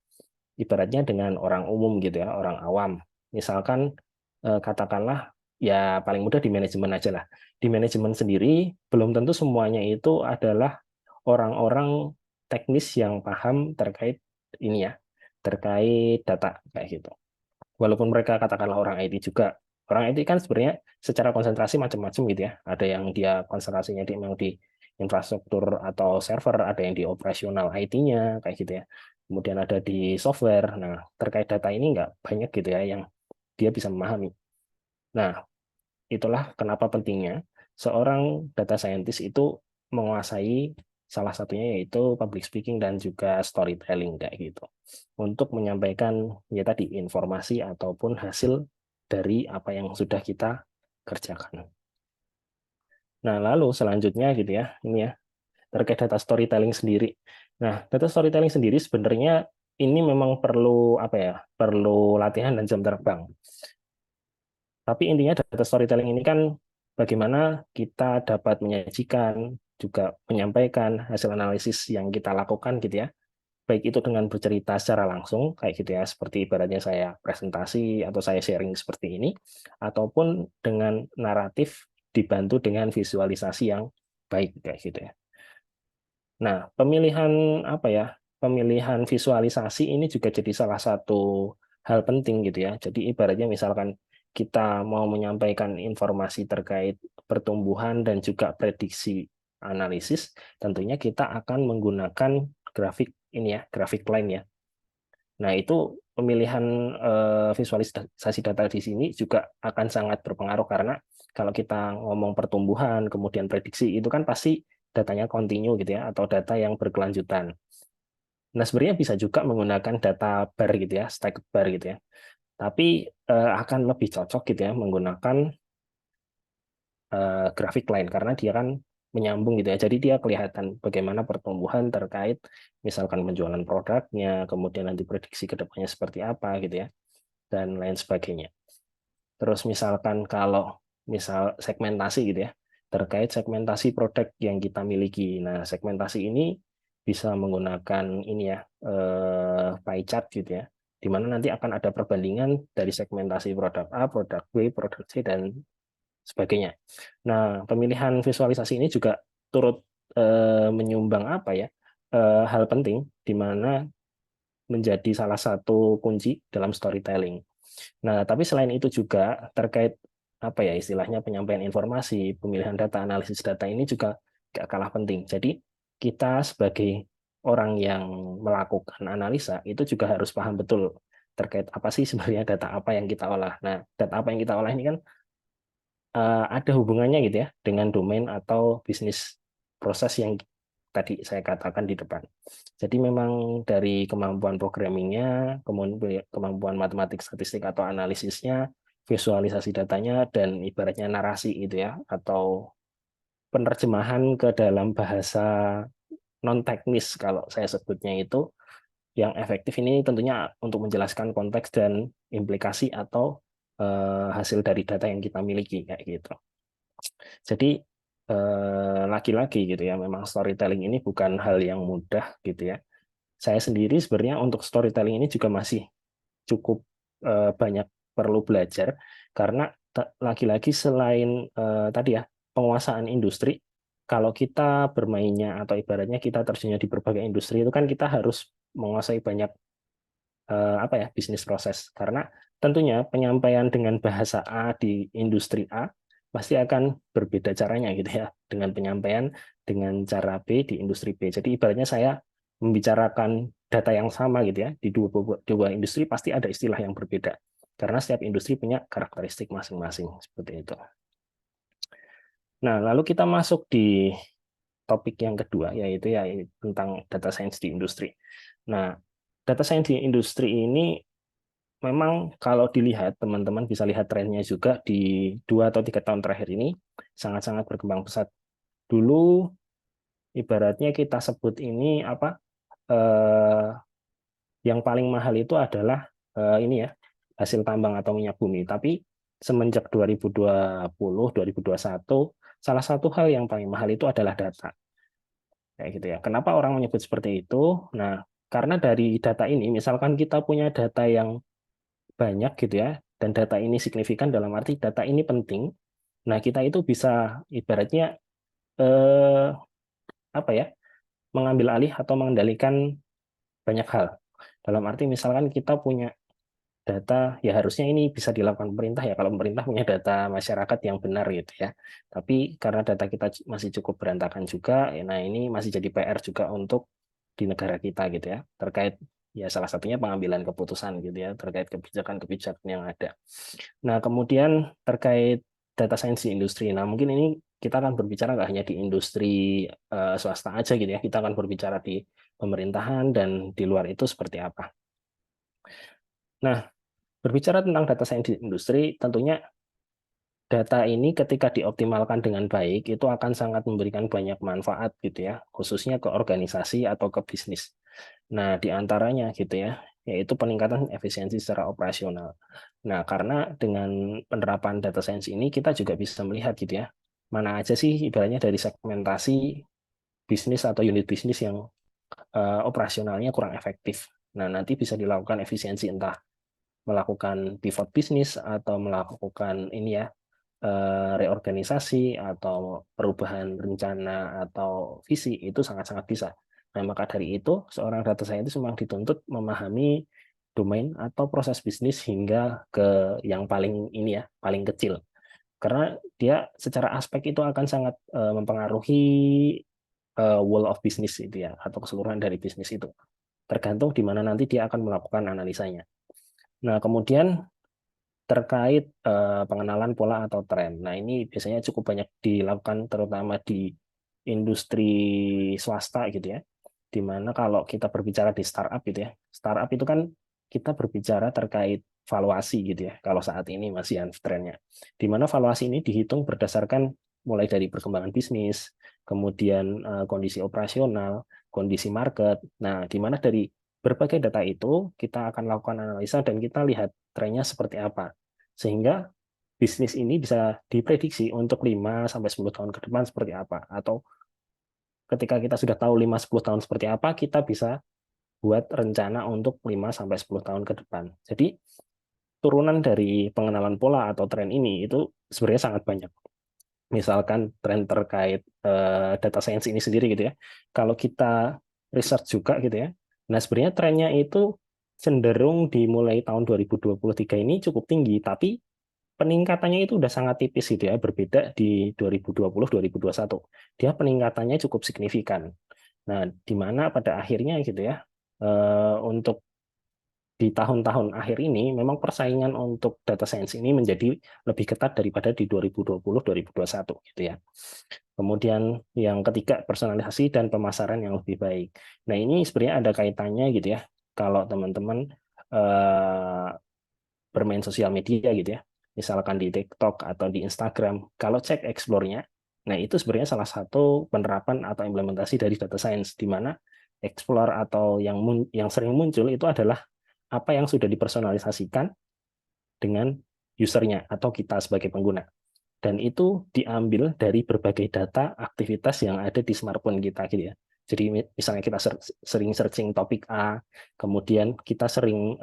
ibaratnya dengan orang umum gitu ya, orang awam. Misalkan katakanlah ya paling mudah di manajemen aja lah. Di manajemen sendiri belum tentu semuanya itu adalah orang-orang teknis yang paham terkait ini ya, terkait data kayak gitu. Walaupun mereka katakanlah orang IT juga, orang IT kan sebenarnya secara konsentrasi macam-macam gitu ya. Ada yang dia konsentrasinya di memang di infrastruktur atau server, ada yang di operasional IT-nya kayak gitu ya. Kemudian ada di software. Nah, terkait data ini nggak banyak gitu ya yang dia bisa memahami. Nah, itulah kenapa pentingnya seorang data scientist itu menguasai salah satunya yaitu public speaking dan juga storytelling kayak gitu. Untuk menyampaikan ya tadi informasi ataupun hasil dari apa yang sudah kita kerjakan. Nah, lalu selanjutnya gitu ya, ini ya terkait data storytelling sendiri. Nah, data storytelling sendiri sebenarnya ini memang perlu apa ya? Perlu latihan dan jam terbang. Tapi intinya data storytelling ini kan bagaimana kita dapat menyajikan, juga menyampaikan hasil analisis yang kita lakukan gitu ya. Baik itu dengan bercerita secara langsung, kayak gitu ya, seperti ibaratnya saya presentasi atau saya sharing seperti ini, ataupun dengan naratif dibantu dengan visualisasi yang baik, kayak gitu ya. Nah, pemilihan apa ya? Pemilihan visualisasi ini juga jadi salah satu hal penting gitu ya. Jadi ibaratnya misalkan kita mau menyampaikan informasi terkait pertumbuhan dan juga prediksi analisis, tentunya kita akan menggunakan grafik ini ya, grafik line ya. Nah, itu pemilihan visualisasi data di sini juga akan sangat berpengaruh karena kalau kita ngomong pertumbuhan, kemudian prediksi, itu kan pasti datanya kontinu gitu ya, atau data yang berkelanjutan. Nah, sebenarnya bisa juga menggunakan data bar gitu ya, stacked bar gitu ya. Tapi akan lebih cocok gitu ya menggunakan grafik line karena dia kan menyambung gitu ya. Jadi dia kelihatan bagaimana pertumbuhan terkait misalkan penjualan produknya, kemudian nanti prediksi ke depannya seperti apa gitu ya, dan lain sebagainya. Terus misalkan kalau misal segmentasi gitu ya, terkait segmentasi produk yang kita miliki. Nah, segmentasi ini bisa menggunakan ini ya, pie chart gitu ya, di mana nanti akan ada perbandingan dari segmentasi produk A, produk B, produk C, dan sebagainya. Nah, pemilihan visualisasi ini juga turut menyumbang apa ya, hal penting di mana menjadi salah satu kunci dalam storytelling. Nah, tapi selain itu juga terkait apa ya istilahnya penyampaian informasi, pemilihan data, analisis data ini juga gak kalah penting. Jadi kita sebagai orang yang melakukan analisa itu juga harus paham betul terkait apa sih sebenarnya data apa yang kita olah. Nah, data apa yang kita olah ini kan ada hubungannya gitu ya dengan domain atau bisnis proses yang tadi saya katakan di depan. Jadi memang dari kemampuan programmingnya, kemudian kemampuan matematik statistik atau analisisnya, visualisasi datanya, dan ibaratnya narasi itu ya, atau penerjemahan ke dalam bahasa non teknis kalau saya sebutnya itu yang efektif ini tentunya untuk menjelaskan konteks dan implikasi atau hasil dari data yang kita miliki kayak gitu. Jadi lagi-lagi gitu ya, memang storytelling ini bukan hal yang mudah gitu ya. Saya sendiri sebenarnya untuk storytelling ini juga masih cukup banyak perlu belajar karena lagi-lagi selain tadi ya penguasaan industri, kalau kita bermainnya atau ibaratnya kita terjunnya di berbagai industri itu kan kita harus menguasai banyak apa ya bisnis proses karena tentunya penyampaian dengan bahasa A di industri A pasti akan berbeda caranya gitu ya dengan penyampaian dengan cara B di industri B. Jadi ibaratnya saya membicarakan data yang sama gitu ya di dua industri pasti ada istilah yang berbeda karena setiap industri punya karakteristik masing-masing seperti itu. Nah, lalu kita masuk di topik yang kedua yaitu ya tentang data science di industri. Nah, data science di industri ini memang kalau dilihat, teman-teman bisa lihat trennya juga di 2 atau 3 tahun terakhir ini sangat-sangat berkembang pesat. Dulu ibaratnya kita sebut ini apa? Eh, yang paling mahal itu adalah ini ya hasil tambang atau minyak bumi. Tapi semenjak 2020, 2021, salah satu hal yang paling mahal itu adalah data. Kayak gitu ya. Kenapa orang menyebut seperti itu? Nah, karena dari data ini, misalkan kita punya data yang banyak gitu ya, dan data ini signifikan dalam arti data ini penting. Nah, kita itu bisa ibaratnya eh, apa ya, mengambil alih atau mengendalikan banyak hal. Dalam arti misalkan kita punya data, ya harusnya ini bisa dilakukan pemerintah ya, kalau pemerintah punya data masyarakat yang benar gitu ya. Tapi karena data kita masih cukup berantakan juga, nah ini masih jadi PR juga untuk di negara kita gitu ya, terkait ya salah satunya pengambilan keputusan gitu ya, terkait kebijakan-kebijakan yang ada. Nah, kemudian terkait data science di industri. Nah, mungkin ini kita akan berbicara nggak hanya di industri swasta aja gitu ya, kita akan berbicara di pemerintahan dan di luar itu seperti apa. Nah, berbicara tentang data science di industri, tentunya data ini ketika dioptimalkan dengan baik itu akan sangat memberikan banyak manfaat gitu ya, khususnya ke organisasi atau ke bisnis. Nah, di antaranya gitu ya, yaitu peningkatan efisiensi secara operasional. Nah, karena dengan penerapan data science ini kita juga bisa melihat gitu ya, mana aja sih ibaratnya dari segmentasi bisnis atau unit bisnis yang operasionalnya kurang efektif. Nah, nanti bisa dilakukan efisiensi entah melakukan pivot bisnis atau melakukan ini ya reorganisasi atau perubahan rencana atau visi itu sangat-sangat bisa. Nah, maka dari itu seorang data scientist memang dituntut memahami domain atau proses bisnis hingga ke yang paling ini ya, paling kecil. Karena dia secara aspek itu akan sangat mempengaruhi whole of business itu ya, atau keseluruhan dari bisnis itu. Tergantung di mana nanti dia akan melakukan analisanya. Nah, kemudian terkait pengenalan pola atau tren. Nah, ini biasanya cukup banyak dilakukan terutama di industri swasta gitu ya. Di mana kalau kita berbicara di startup gitu ya. Startup itu kan kita berbicara terkait valuasi gitu ya. Kalau saat ini masih trennya. Di mana valuasi ini dihitung berdasarkan mulai dari perkembangan bisnis, kemudian kondisi operasional, kondisi market. Nah, di mana dari berbagai data itu kita akan lakukan analisa dan kita lihat trennya seperti apa. Sehingga bisnis ini bisa diprediksi untuk 5 sampai 10 tahun ke depan seperti apa, atau ketika kita sudah tahu 5-10 tahun seperti apa, kita bisa buat rencana untuk 5 sampai 10 tahun ke depan. Jadi turunan dari pengenalan pola atau tren ini itu sebenarnya sangat banyak. Misalkan tren terkait data science ini sendiri gitu ya. Kalau kita research juga gitu ya. Nah, sebenarnya trennya itu cenderung dimulai tahun 2023 ini cukup tinggi, tapi peningkatannya itu udah sangat tipis gitu ya, berbeda di 2020-2021. Dia peningkatannya cukup signifikan. Nah, di mana pada akhirnya gitu ya, untuk di tahun-tahun akhir ini memang persaingan untuk data science ini menjadi lebih ketat daripada di 2020-2021 gitu ya. Kemudian yang ketiga, personalisasi dan pemasaran yang lebih baik. Nah, ini sebenarnya ada kaitannya gitu ya. Kalau teman-teman eh, bermain sosial media gitu ya, misalkan di TikTok atau di Instagram, kalau cek explore-nya, nah itu sebenarnya salah satu penerapan atau implementasi dari data science, di mana explore atau yang sering muncul itu adalah apa yang sudah dipersonalisasikan dengan usernya atau kita sebagai pengguna. Dan itu diambil dari berbagai data aktivitas yang ada di smartphone kita gitu ya. Jadi misalnya kita sering searching topik A, kemudian kita sering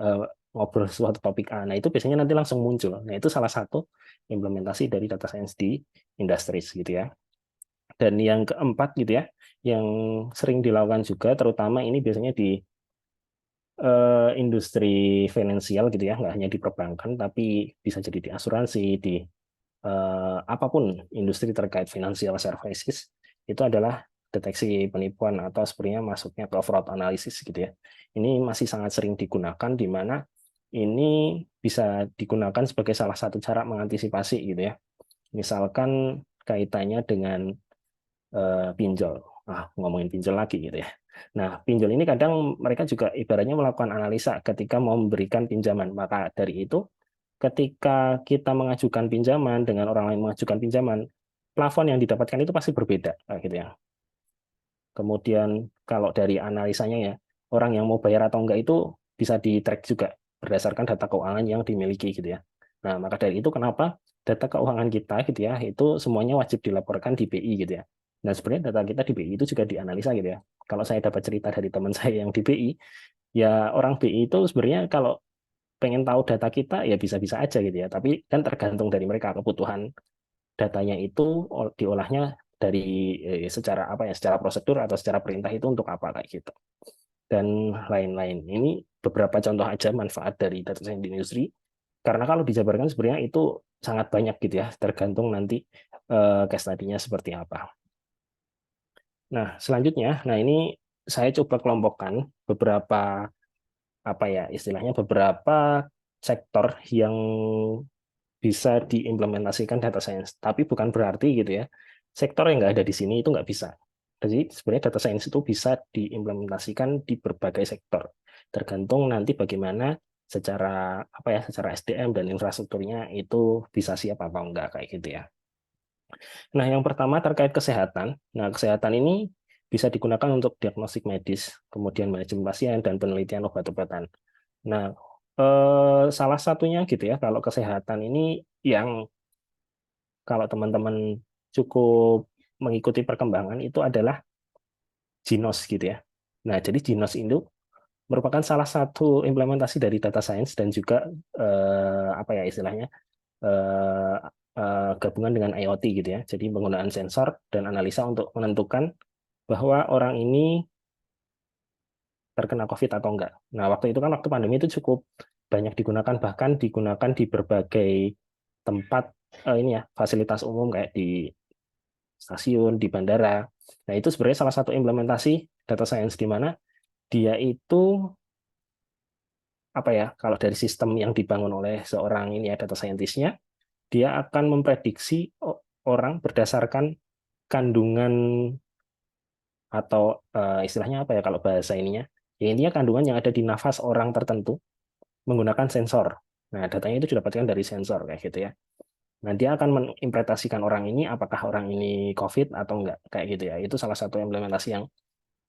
ngobrol suatu topik A. Nah, itu biasanya nanti langsung muncul. Nah, itu salah satu implementasi dari data science di industries gitu ya. Dan yang keempat gitu ya, yang sering dilakukan juga terutama ini biasanya di industri finansial gitu ya, nggak hanya di perbankan tapi bisa jadi di asuransi, di apapun industri terkait financial services, itu adalah deteksi penipuan atau sebenarnya masuknya ke fraud analysis gitu ya. Ini masih sangat sering digunakan di mana ini bisa digunakan sebagai salah satu cara mengantisipasi gitu ya. Misalkan kaitannya dengan pinjol. Ngomongin pinjol lagi gitu ya. Nah, pinjol ini kadang mereka juga ibaratnya melakukan analisa ketika mau memberikan pinjaman. Maka dari itu, ketika kita mengajukan pinjaman dengan orang lain mengajukan pinjaman, plafon yang didapatkan itu pasti berbeda, gitu ya. Kemudian kalau dari analisanya ya, orang yang mau bayar atau enggak itu bisa di-track juga berdasarkan data keuangan yang dimiliki gitu ya. Nah, maka dari itu kenapa data keuangan kita gitu ya, itu semuanya wajib dilaporkan di BI gitu ya. Nah, sebenarnya data kita di BI itu juga dianalisa gitu ya. Kalau saya dapat cerita dari teman saya yang di BI, ya orang BI itu sebenarnya kalau pengen tahu data kita ya bisa-bisa aja gitu ya. Tapi kan tergantung dari mereka kebutuhan datanya itu diolahnya dari secara apa ya, secara prosedur atau secara perintah itu untuk apa kayak gitu. Dan lain-lain. Ini beberapa contoh aja manfaat dari data science di industri. Karena kalau dijabarkan sebenarnya itu sangat banyak gitu ya, tergantung nanti case study-nya seperti apa. Nah, selanjutnya, nah ini saya coba kelompokkan beberapa apa ya istilahnya beberapa sektor yang bisa diimplementasikan data science. Tapi bukan berarti gitu ya, sektor yang nggak ada di sini itu nggak bisa. Jadi sebenarnya data science itu bisa diimplementasikan di berbagai sektor. Tergantung nanti bagaimana secara apa ya, secara SDM dan infrastrukturnya itu bisa siap apa enggak kayak gitu ya. Nah, yang pertama terkait kesehatan. Nah, kesehatan ini bisa digunakan untuk diagnostik medis, kemudian manajemen pasien dan penelitian obat-obatan. Nah, salah satunya gitu ya, kalau kesehatan ini yang kalau teman-teman cukup mengikuti perkembangan itu adalah Ginos gitu ya. Nah, jadi Ginos itu merupakan salah satu implementasi dari data science dan juga apa ya istilahnya eh, gabungan dengan IoT gitu ya. Jadi penggunaan sensor dan analisa untuk menentukan bahwa orang ini terkena COVID atau enggak. Nah, waktu itu kan waktu pandemi itu cukup banyak digunakan, bahkan digunakan di berbagai tempat ini ya, fasilitas umum kayak di stasiun, di bandara. Nah, itu sebenarnya salah satu implementasi data science di mana dia itu apa ya, kalau dari sistem yang dibangun oleh seorang ini ya data scientist-nya, dia akan memprediksi orang berdasarkan kandungan atau istilahnya apa ya kalau bahasa ininya. Ya intinya kandungan yang ada di nafas orang tertentu menggunakan sensor. Nah, datanya itu didapatkan dari sensor kayak gitu ya. Nah, dia akan menginterpretasikan orang ini apakah orang ini COVID atau enggak kayak gitu ya. Itu salah satu implementasi yang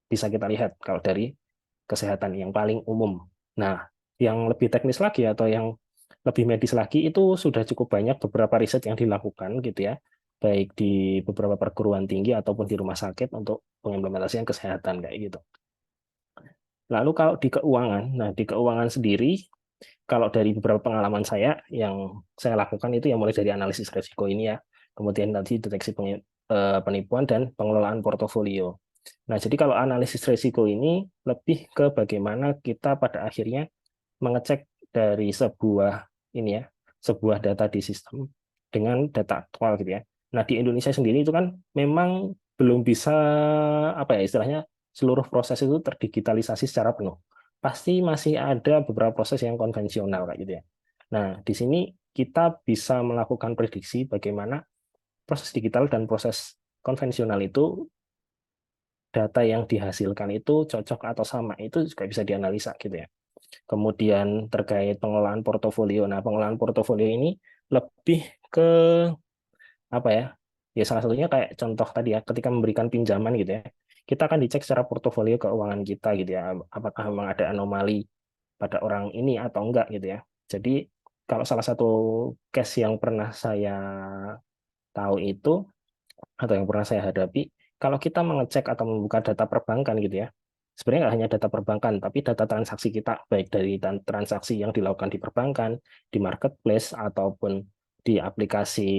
bisa kita lihat kalau dari kesehatan yang paling umum. Nah, yang lebih teknis lagi atau yang lebih medis lagi itu sudah cukup banyak beberapa riset yang dilakukan gitu ya, baik di beberapa perguruan tinggi ataupun di rumah sakit untuk pengimplementasian kesehatan kayak gitu. Lalu kalau di keuangan, nah di keuangan sendiri, kalau dari beberapa pengalaman saya yang saya lakukan itu yang mulai dari analisis risiko ini ya, kemudian nanti deteksi penipuan dan pengelolaan portofolio. Nah, jadi kalau analisis risiko ini lebih ke bagaimana kita pada akhirnya mengecek dari sebuah ini ya, sebuah data di sistem dengan data aktual gitu ya. Nah, di Indonesia sendiri itu kan memang belum bisa apa ya istilahnya seluruh proses itu terdigitalisasi secara penuh. Pasti masih ada beberapa proses yang konvensional kayak gitu ya. Nah, di sini kita bisa melakukan prediksi bagaimana proses digital dan proses konvensional itu data yang dihasilkan itu cocok atau sama itu juga bisa dianalisa gitu ya. Kemudian terkait pengelolaan portofolio. Nah, pengelolaan portofolio ini lebih ke apa ya? Ya salah satunya kayak contoh tadi ya, ketika memberikan pinjaman gitu ya. Kita akan dicek secara portofolio keuangan kita gitu ya. Apakah memang ada anomali pada orang ini atau enggak gitu ya. Jadi kalau salah satu case yang pernah saya tahu itu atau yang pernah saya hadapi, kalau kita mengecek atau membuka data perbankan gitu ya, sebenarnya nggak hanya data perbankan, tapi data transaksi kita, baik dari transaksi yang dilakukan di perbankan, di marketplace, ataupun di aplikasi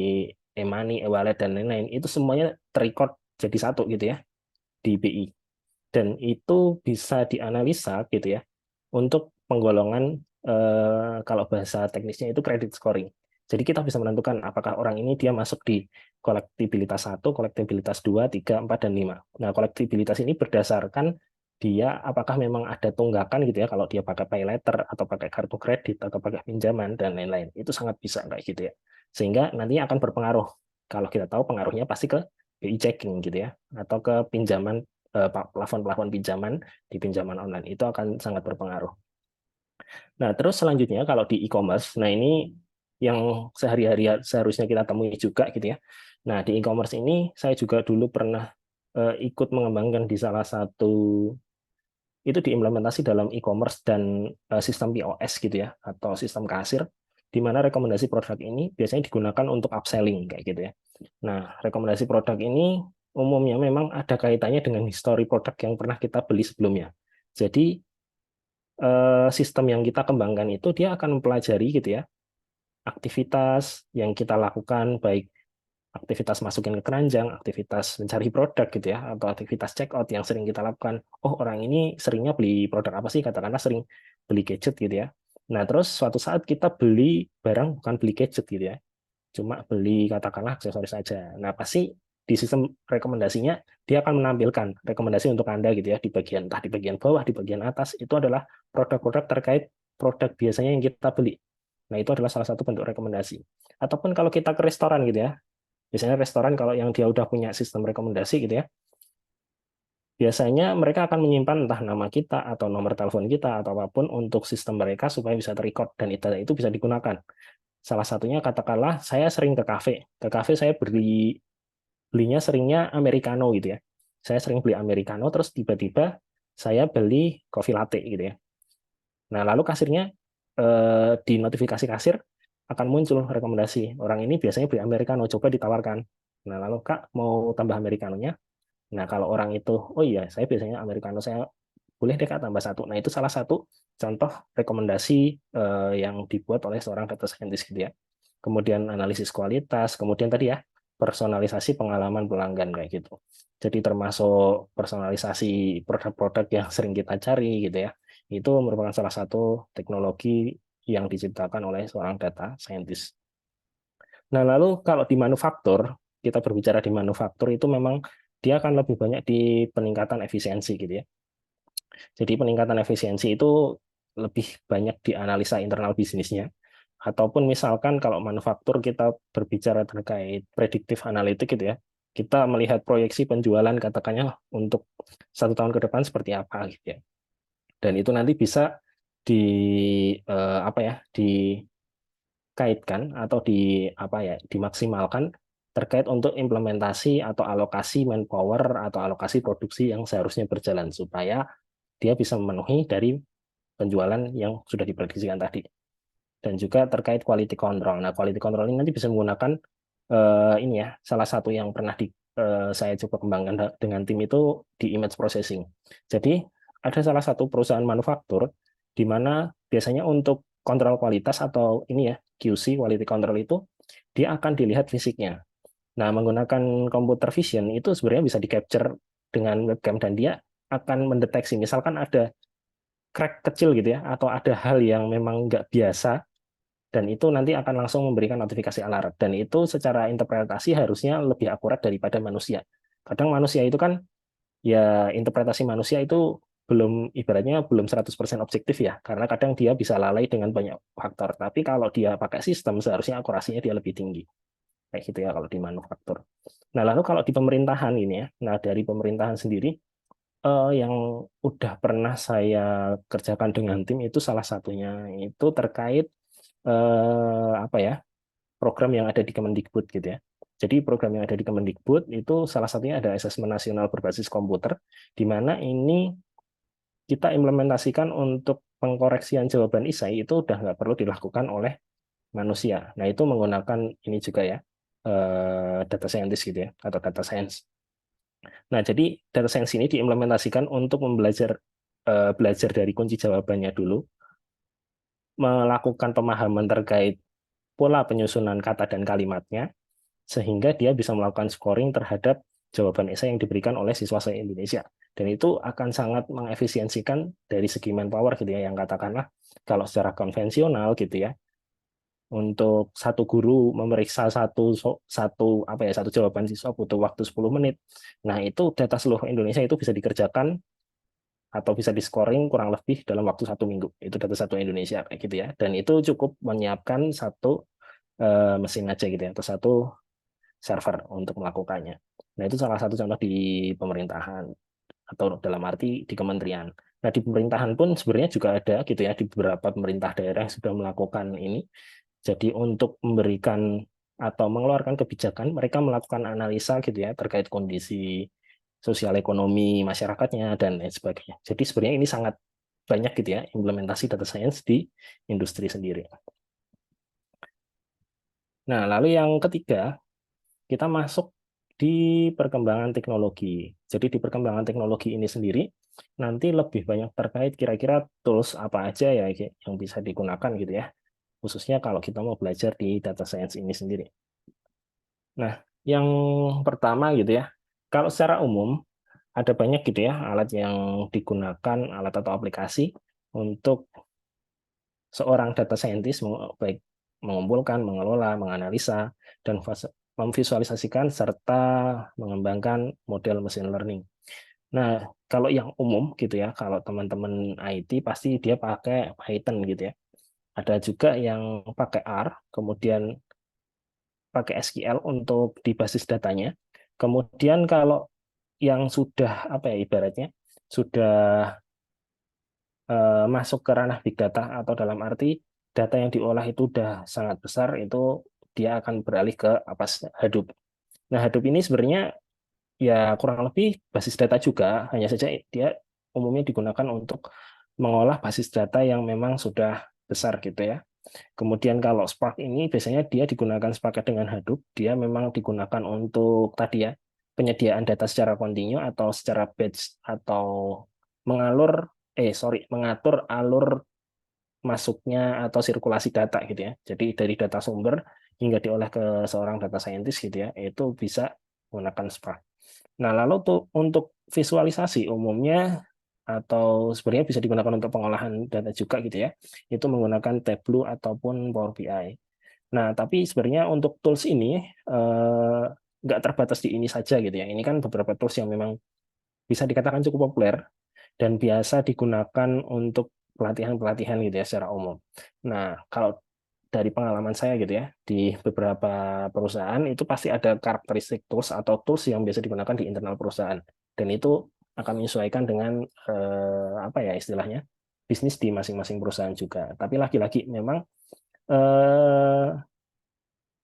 e-money, e-wallet, dan lain-lain, itu semuanya terrecord jadi satu gitu ya, di BI. Dan itu bisa dianalisa gitu ya, untuk penggolongan kalau bahasa teknisnya itu credit scoring. Jadi kita bisa menentukan apakah orang ini dia masuk di kolektibilitas 1, kolektibilitas 2, 3, 4, dan 5. Nah, kolektibilitas ini berdasarkan dia apakah memang ada tunggakan gitu ya kalau dia pakai pay letter atau pakai kartu kredit atau pakai pinjaman dan lain-lain. Itu sangat bisa kayak gitu ya. Sehingga nantinya akan berpengaruh. Kalau kita tahu pengaruhnya pasti ke BI checking gitu ya atau ke pinjaman plafon-plafon pinjaman di pinjaman online itu akan sangat berpengaruh. Nah, terus selanjutnya kalau di e-commerce, nah ini yang sehari-hari seharusnya kita temui juga gitu ya. Nah, di e-commerce ini saya juga dulu pernah ikut mengembangkan di salah satu itu diimplementasi dalam e-commerce dan sistem POS gitu ya atau sistem kasir di mana rekomendasi produk ini biasanya digunakan untuk upselling kayak gitu ya. Nah, rekomendasi produk ini umumnya memang ada kaitannya dengan histori produk yang pernah kita beli sebelumnya. Jadi sistem yang kita kembangkan itu dia akan mempelajari gitu ya aktivitas yang kita lakukan baik aktivitas masukin ke keranjang, aktivitas mencari produk gitu ya atau aktivitas check out yang sering kita lakukan. Oh, orang ini seringnya beli produk apa sih? Katakanlah sering beli gadget gitu ya. Nah, terus suatu saat kita beli barang bukan beli gadget gitu ya. Cuma beli katakanlah aksesoris saja. Nah, pasti di sistem rekomendasinya dia akan menampilkan rekomendasi untuk Anda gitu ya di bagian entah di bagian bawah, di bagian atas itu adalah produk-produk terkait produk biasanya yang kita beli. Nah, itu adalah salah satu bentuk rekomendasi. Ataupun kalau kita ke restoran gitu ya. Biasanya restoran kalau yang dia udah punya sistem rekomendasi gitu ya, biasanya mereka akan menyimpan entah nama kita atau nomor telepon kita atau apapun untuk sistem mereka supaya bisa terrecord dan itu bisa digunakan. Salah satunya katakanlah saya sering ke kafe. Ke kafe saya belinya seringnya americano gitu ya. Saya sering beli americano terus tiba-tiba saya beli coffee latte gitu ya. Nah, lalu kasirnya di notifikasi kasir akan muncul rekomendasi. Orang ini biasanya beli americano, coba ditawarkan. Nah, lalu Kak mau tambah americanonya? Nah, kalau orang itu, oh iya, saya biasanya americano saya boleh deh Kak tambah satu. Nah, itu salah satu contoh rekomendasi yang dibuat oleh seorang data scientist gitu ya. Kemudian analisis kualitas, kemudian tadi ya personalisasi pengalaman pelanggan kayak gitu. Jadi termasuk personalisasi produk-produk yang sering kita cari gitu ya. Itu merupakan salah satu teknologi yang diciptakan oleh seorang data scientist. Nah, lalu kalau di manufaktur, kita berbicara di manufaktur itu memang dia akan lebih banyak di peningkatan efisiensi gitu ya. Jadi peningkatan efisiensi itu lebih banyak di analisa internal bisnisnya. Ataupun misalkan kalau manufaktur kita berbicara terkait prediktif analitik gitu ya, kita melihat proyeksi penjualan katakannya untuk 1 tahun ke depan seperti apa gitu ya. Dan itu nanti bisa di apa ya, dikaitkan atau di apa ya, dimaksimalkan terkait untuk implementasi atau alokasi manpower atau alokasi produksi yang seharusnya berjalan supaya dia bisa memenuhi dari penjualan yang sudah diprediksikan tadi. Dan juga terkait quality control. Nah, quality control ini nanti bisa menggunakan ini ya, salah satu yang pernah saya coba kembangkan dengan tim itu di image processing. Jadi ada salah satu perusahaan manufaktur di mana biasanya untuk kontrol kualitas atau ini ya QC quality control itu dia akan dilihat fisiknya. Nah, menggunakan computer vision itu sebenarnya bisa di-capture dengan webcam dan dia akan mendeteksi misalkan ada crack kecil gitu ya atau ada hal yang memang nggak biasa dan itu nanti akan langsung memberikan notifikasi alarm dan itu secara interpretasi harusnya lebih akurat daripada manusia. Kadang manusia itu kan ya interpretasi manusia itu belum ibaratnya belum 100% objektif ya karena kadang dia bisa lalai dengan banyak faktor. Tapi kalau dia pakai sistem seharusnya akurasinya dia lebih tinggi. Kayak gitu ya kalau di manufaktur. Nah, lalu kalau di pemerintahan ini ya. Nah, dari pemerintahan sendiri yang udah pernah saya kerjakan dengan tim itu salah satunya itu terkait apa ya program yang ada di Kemendikbud gitu ya. Jadi program yang ada di Kemendikbud itu salah satunya ada asesmen nasional berbasis komputer, di mana ini kita implementasikan untuk pengkoreksian jawaban isai itu udah nggak perlu dilakukan oleh manusia. Nah itu menggunakan ini juga ya data scientist gitu ya atau data science. Nah jadi data science ini diimplementasikan untuk belajar dari kunci jawabannya dulu, melakukan pemahaman terkait pola penyusunan kata dan kalimatnya, sehingga dia bisa melakukan scoring terhadap jawaban esai yang diberikan oleh siswa se-Indonesia. Dan itu akan sangat mengefisiensikan dari segi manpower gitu ya, yang katakanlah kalau secara konvensional gitu ya, untuk satu guru memeriksa satu jawaban siswa butuh waktu 10 menit. Nah, itu data seluruh Indonesia itu bisa dikerjakan atau bisa di-scoring kurang lebih dalam waktu 1 minggu. Itu data satu Indonesia kayak gitu ya. Dan itu cukup menyiapkan satu mesin aja gitu ya, atau satu server untuk melakukannya. Nah, itu salah satu contoh di pemerintahan atau dalam arti di kementerian. Nah, di pemerintahan pun sebenarnya juga ada gitu ya, di beberapa pemerintah daerah yang sudah melakukan ini. Jadi untuk memberikan atau mengeluarkan kebijakan, mereka melakukan analisa gitu ya terkait kondisi sosial ekonomi masyarakatnya dan lain sebagainya. Jadi sebenarnya ini sangat banyak gitu ya implementasi data science di industri sendiri. Nah, lalu yang ketiga, kita masuk di perkembangan teknologi. Jadi di perkembangan teknologi ini sendiri, nanti lebih banyak terkait kira-kira tools apa aja ya yang bisa digunakan gitu ya. Khususnya kalau kita mau belajar di data science ini sendiri. Nah, yang pertama gitu ya, kalau secara umum ada banyak gitu ya alat yang digunakan, alat atau aplikasi untuk seorang data scientist baik mengumpulkan, mengelola, menganalisa, dan memvisualisasikan serta mengembangkan model machine learning. Nah, kalau yang umum gitu ya, kalau teman-teman IT pasti dia pakai Python gitu ya. Ada juga yang pakai R, kemudian pakai SQL untuk di basis datanya. Kemudian kalau yang sudah apa ya ibaratnya sudah masuk ke ranah big data atau dalam arti data yang diolah itu udah sangat besar itu dia akan beralih ke apa Hadoop. Nah, Hadoop ini sebenarnya ya kurang lebih basis data juga, hanya saja dia umumnya digunakan untuk mengolah basis data yang memang sudah besar gitu ya. Kemudian kalau Spark ini biasanya dia digunakan sepakat dengan Hadoop, dia memang digunakan untuk tadi ya penyediaan data secara kontinu atau secara batch atau mengatur alur masuknya atau sirkulasi data gitu ya. Jadi dari data sumber hingga diolah ke seorang data scientist gitu ya, itu bisa menggunakan Spark. Nah, lalu tuh untuk visualisasi umumnya atau sebenarnya bisa digunakan untuk pengolahan data juga gitu ya, itu menggunakan Tableau ataupun Power BI. Nah, tapi sebenarnya untuk tools ini nggak terbatas di ini saja gitu ya. Ini kan beberapa tools yang memang bisa dikatakan cukup populer dan biasa digunakan untuk pelatihan-pelatihan gitu ya secara umum. Nah, kalau dari pengalaman saya gitu ya, di beberapa perusahaan itu pasti ada karakteristik tools atau tools yang biasa digunakan di internal perusahaan. Dan itu akan menyesuaikan dengan apa ya istilahnya bisnis di masing-masing perusahaan juga. Tapi lagi-lagi memang eh,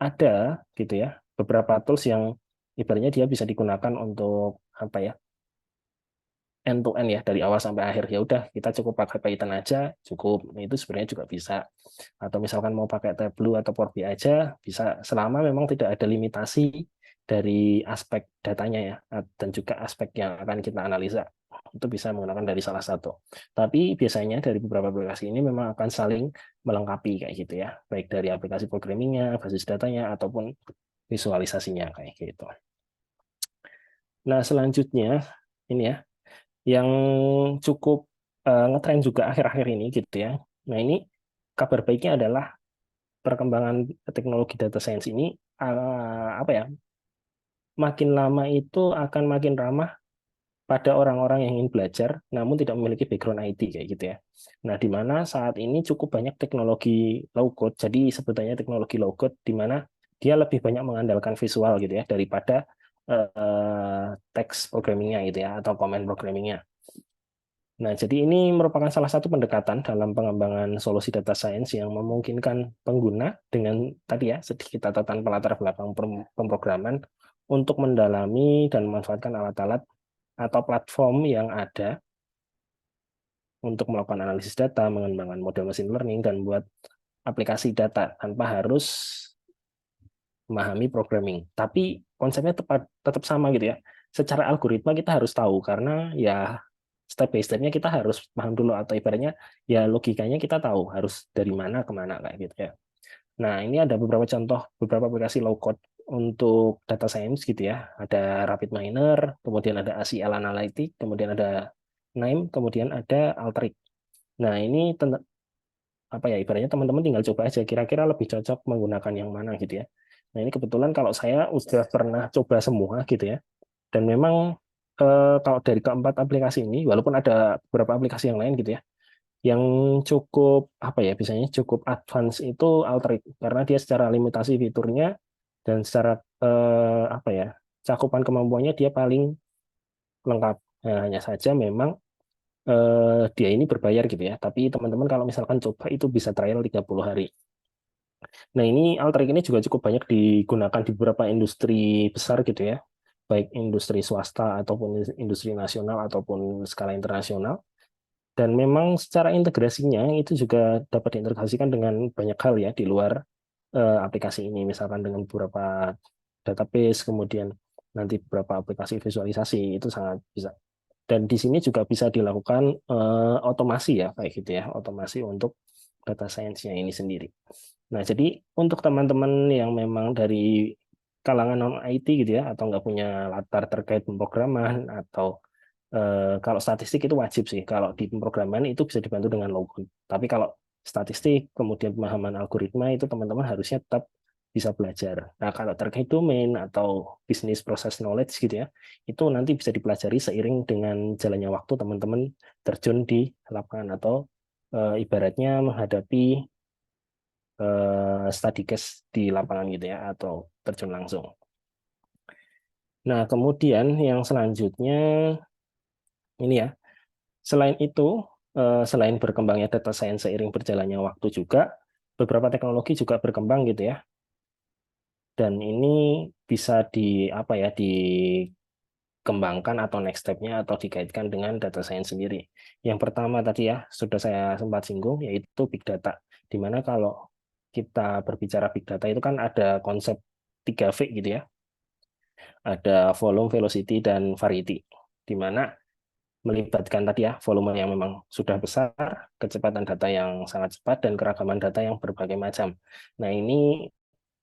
ada gitu ya beberapa tools yang ibaratnya dia bisa digunakan untuk apa ya end to end ya dari awal sampai akhir. Ya udah kita cukup pakai Python aja cukup. Nah, itu sebenarnya juga bisa. Atau misalkan mau pakai Tableau atau Power BI aja bisa selama memang tidak ada limitasi dari aspek datanya ya dan juga aspek yang akan kita analisa. Itu bisa menggunakan dari salah satu. Tapi biasanya dari beberapa aplikasi ini memang akan saling melengkapi kayak gitu ya. Baik dari aplikasi programmingnya, basis datanya ataupun visualisasinya kayak gitu. Nah, selanjutnya ini ya yang cukup ngetren juga akhir-akhir ini gitu ya. Nah, ini kabar baiknya adalah perkembangan teknologi data science ini apa ya? Makin lama itu akan makin ramah pada orang-orang yang ingin belajar namun tidak memiliki background IT kayak gitu ya. Nah, di mana saat ini cukup banyak teknologi low code. Jadi sebutannya teknologi low code di mana dia lebih banyak mengandalkan visual gitu ya daripada teks programmingnya gitu ya atau command programmingnya. Nah, jadi ini merupakan salah satu pendekatan dalam pengembangan solusi data science yang memungkinkan pengguna dengan tadi ya sedikit catatan pelatar belakang pemrograman untuk mendalami dan memanfaatkan alat-alat atau platform yang ada untuk melakukan analisis data, mengembangkan model machine learning, dan buat aplikasi data tanpa harus memahami programming. Tapi konsepnya tetap sama gitu ya. Secara algoritma kita harus tahu karena ya step by step-nya kita harus paham dulu atau ibaratnya ya logikanya kita tahu harus dari mana ke mana kayak gitu ya. Nah, ini ada beberapa contoh beberapa aplikasi low code untuk data science gitu ya. Ada RapidMiner, kemudian ada ACL Analytics, kemudian ada NIME, kemudian ada Alteryx. Nah, ini apa ya ibaratnya teman-teman tinggal coba aja kira-kira lebih cocok menggunakan yang mana gitu ya. Nah, ini kebetulan kalau saya sudah pernah coba semua gitu ya. Dan memang kalau dari keempat aplikasi ini, walaupun ada beberapa aplikasi yang lain gitu ya, yang cukup apa ya, biasanya cukup advance itu Alteryx karena dia secara limitasi fiturnya dan secara apa ya, cakupan kemampuannya dia paling lengkap. Nah, hanya saja memang dia ini berbayar gitu ya. Tapi teman-teman kalau misalkan coba itu bisa trial 30 hari. Nah, ini Alteryx ini juga cukup banyak digunakan di beberapa industri besar gitu ya, baik industri swasta ataupun industri nasional ataupun skala internasional. Dan memang secara integrasinya itu juga dapat diintegrasikan dengan banyak hal ya di luar aplikasi ini, misalkan dengan beberapa database, kemudian nanti beberapa aplikasi visualisasi itu sangat bisa. Dan di sini juga bisa dilakukan otomasi ya, kayak gitu ya, otomasi untuk data science-nya ini sendiri. Nah, jadi untuk teman-teman yang memang dari kalangan non-IT gitu ya, atau nggak punya latar terkait pemrograman, atau kalau statistik itu wajib sih. Kalau di pemrograman itu bisa dibantu dengan low code. Tapi kalau statistik, kemudian pemahaman algoritma, itu teman-teman harusnya tetap bisa belajar. Nah, kalau terkait domain atau bisnis proses knowledge gitu ya, itu nanti bisa dipelajari seiring dengan jalannya waktu teman-teman terjun di lapangan atau ibaratnya menghadapi study case di lapangan gitu ya atau terjun langsung. Nah, kemudian yang selanjutnya ini ya, selain itu selain berkembangnya data science seiring berjalannya waktu juga beberapa teknologi juga berkembang gitu ya. Dan ini bisa di apa ya dikembangkan atau next step-nya atau dikaitkan dengan data science sendiri. Yang pertama tadi ya sudah saya sempat singgung yaitu big data. Di mana kalau kita berbicara big data itu kan ada konsep 3V gitu ya. Ada volume, velocity, dan variety. Di mana melibatkan tadi ya volume yang memang sudah besar, kecepatan data yang sangat cepat, dan keragaman data yang berbagai macam. Nah, ini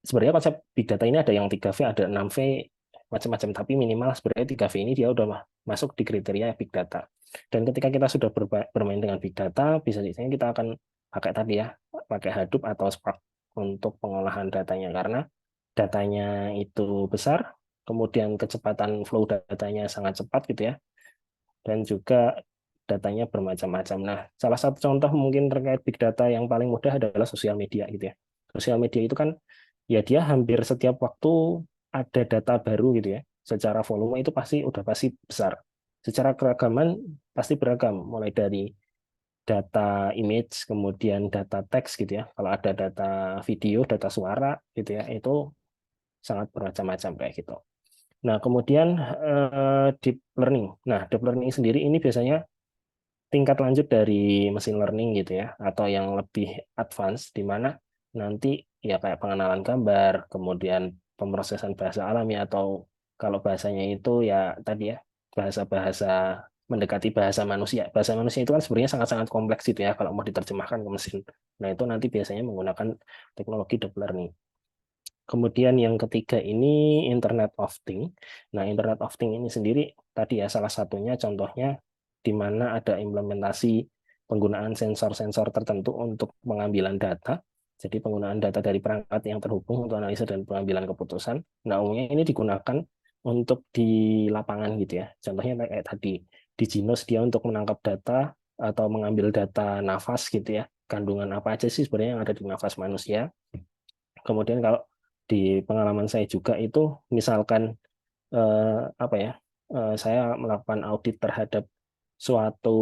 sebenarnya konsep big data ini ada yang 3V, ada 6V, macam-macam. Tapi minimal sebenarnya 3V ini dia udah masuk di kriteria big data. Dan ketika kita sudah bermain dengan big data, bisa-bisanya kita akan pakai tadi ya, pakai Hadoop atau Spark untuk pengolahan datanya. Karena datanya itu besar, kemudian kecepatan flow datanya sangat cepat gitu ya, dan juga datanya bermacam-macam. Nah, salah satu contoh mungkin terkait big data yang paling mudah adalah sosial media gitu ya. Sosial media itu kan ya dia hampir setiap waktu ada data baru gitu ya. Secara volume itu pasti besar. Secara keragaman pasti beragam, mulai dari data image, kemudian data teks gitu ya. Kalau ada data video, data suara gitu ya, itu sangat bermacam-macam kayak gitu. Nah, kemudian deep learning. Nah, deep learning sendiri ini biasanya tingkat lanjut dari mesin learning gitu ya, atau yang lebih advance, di mana nanti ya kayak pengenalan gambar, kemudian pemrosesan bahasa alami, atau kalau bahasanya itu ya tadi ya, bahasa-bahasa mendekati bahasa manusia. Bahasa manusia itu kan sebenarnya sangat-sangat kompleks gitu ya kalau mau diterjemahkan ke mesin. Nah, itu nanti biasanya menggunakan teknologi deep learning. Kemudian yang ketiga ini Internet of Things. Nah, Internet of Things ini sendiri tadi ya salah satunya contohnya di mana ada implementasi penggunaan sensor-sensor tertentu untuk pengambilan data. Jadi penggunaan data dari perangkat yang terhubung untuk analisa dan pengambilan keputusan. Nah, umumnya ini digunakan untuk di lapangan gitu ya. Contohnya kayak tadi di Ginos dia untuk menangkap data atau mengambil data nafas gitu ya. Kandungan apa aja sih sebenarnya yang ada di nafas manusia. Kemudian kalau di pengalaman saya juga itu misalkan apa ya, saya melakukan audit terhadap suatu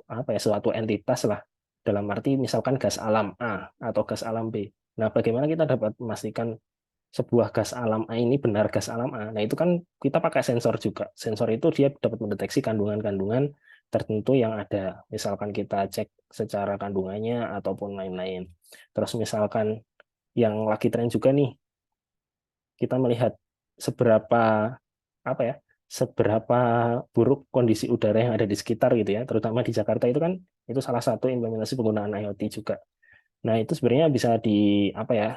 apa ya, suatu entitas lah, dalam arti misalkan gas alam A atau gas alam B. Nah, bagaimana kita dapat memastikan sebuah gas alam A ini benar gas alam A? Nah, itu kan kita pakai sensor juga. Sensor itu dia dapat mendeteksi kandungan-kandungan tertentu yang ada. Misalkan kita cek secara kandungannya ataupun lain-lain. Terus misalkan yang lagi tren juga nih, kita melihat seberapa apa ya, seberapa buruk kondisi udara yang ada di sekitar gitu ya, terutama di Jakarta itu kan itu salah satu implementasi penggunaan IoT juga. Nah, itu sebenarnya bisa di apa ya,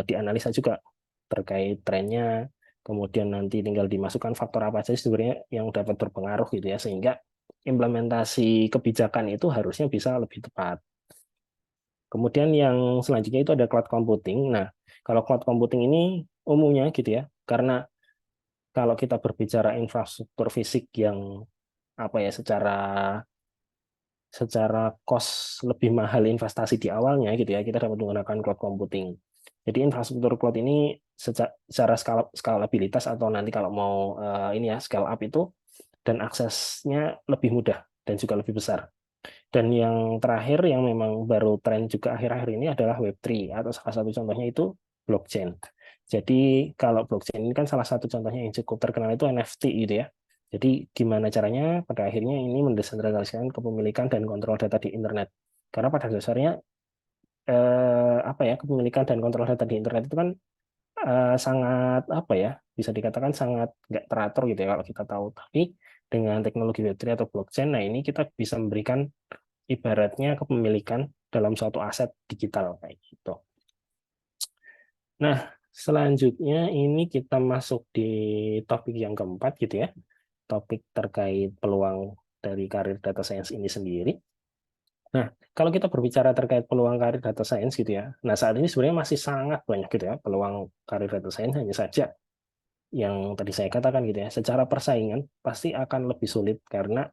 dianalisa juga terkait trennya, kemudian nanti tinggal dimasukkan faktor apa saja sebenarnya yang dapat berpengaruh gitu ya, sehingga implementasi kebijakan itu harusnya bisa lebih tepat. Kemudian yang selanjutnya itu ada cloud computing. Nah, kalau cloud computing ini umumnya gitu ya, karena kalau kita berbicara infrastruktur fisik yang apa ya, secara cost lebih mahal investasi di awalnya gitu ya, kita dapat menggunakan cloud computing. Jadi infrastruktur cloud ini secara skalabilitas atau nanti kalau mau ini ya scale up itu, dan aksesnya lebih mudah dan juga lebih besar. Dan yang terakhir yang memang baru tren juga akhir-akhir ini adalah Web3, atau salah satu contohnya itu blockchain. Jadi kalau blockchain ini kan salah satu contohnya yang cukup terkenal itu NFT gitu ya. Jadi gimana caranya pada akhirnya ini mendesentralisasikan kepemilikan dan kontrol data di internet. Karena pada dasarnya apa ya, kepemilikan dan kontrol data di internet itu kan sangat apa ya, bisa dikatakan sangat nggak teratur gitu ya kalau kita tahu. Tapi dengan teknologi Web3 atau blockchain, nah ini kita bisa memberikan ibaratnya kepemilikan dalam suatu aset digital kayak gitu. Nah, selanjutnya ini kita masuk di topik yang keempat gitu ya. Topik terkait peluang dari karir data science ini sendiri. Nah, kalau kita berbicara terkait peluang karir data science gitu ya. Nah, saat ini sebenarnya masih sangat banyak gitu ya peluang karir data science, hanya saja yang tadi saya katakan gitu ya, secara persaingan pasti akan lebih sulit karena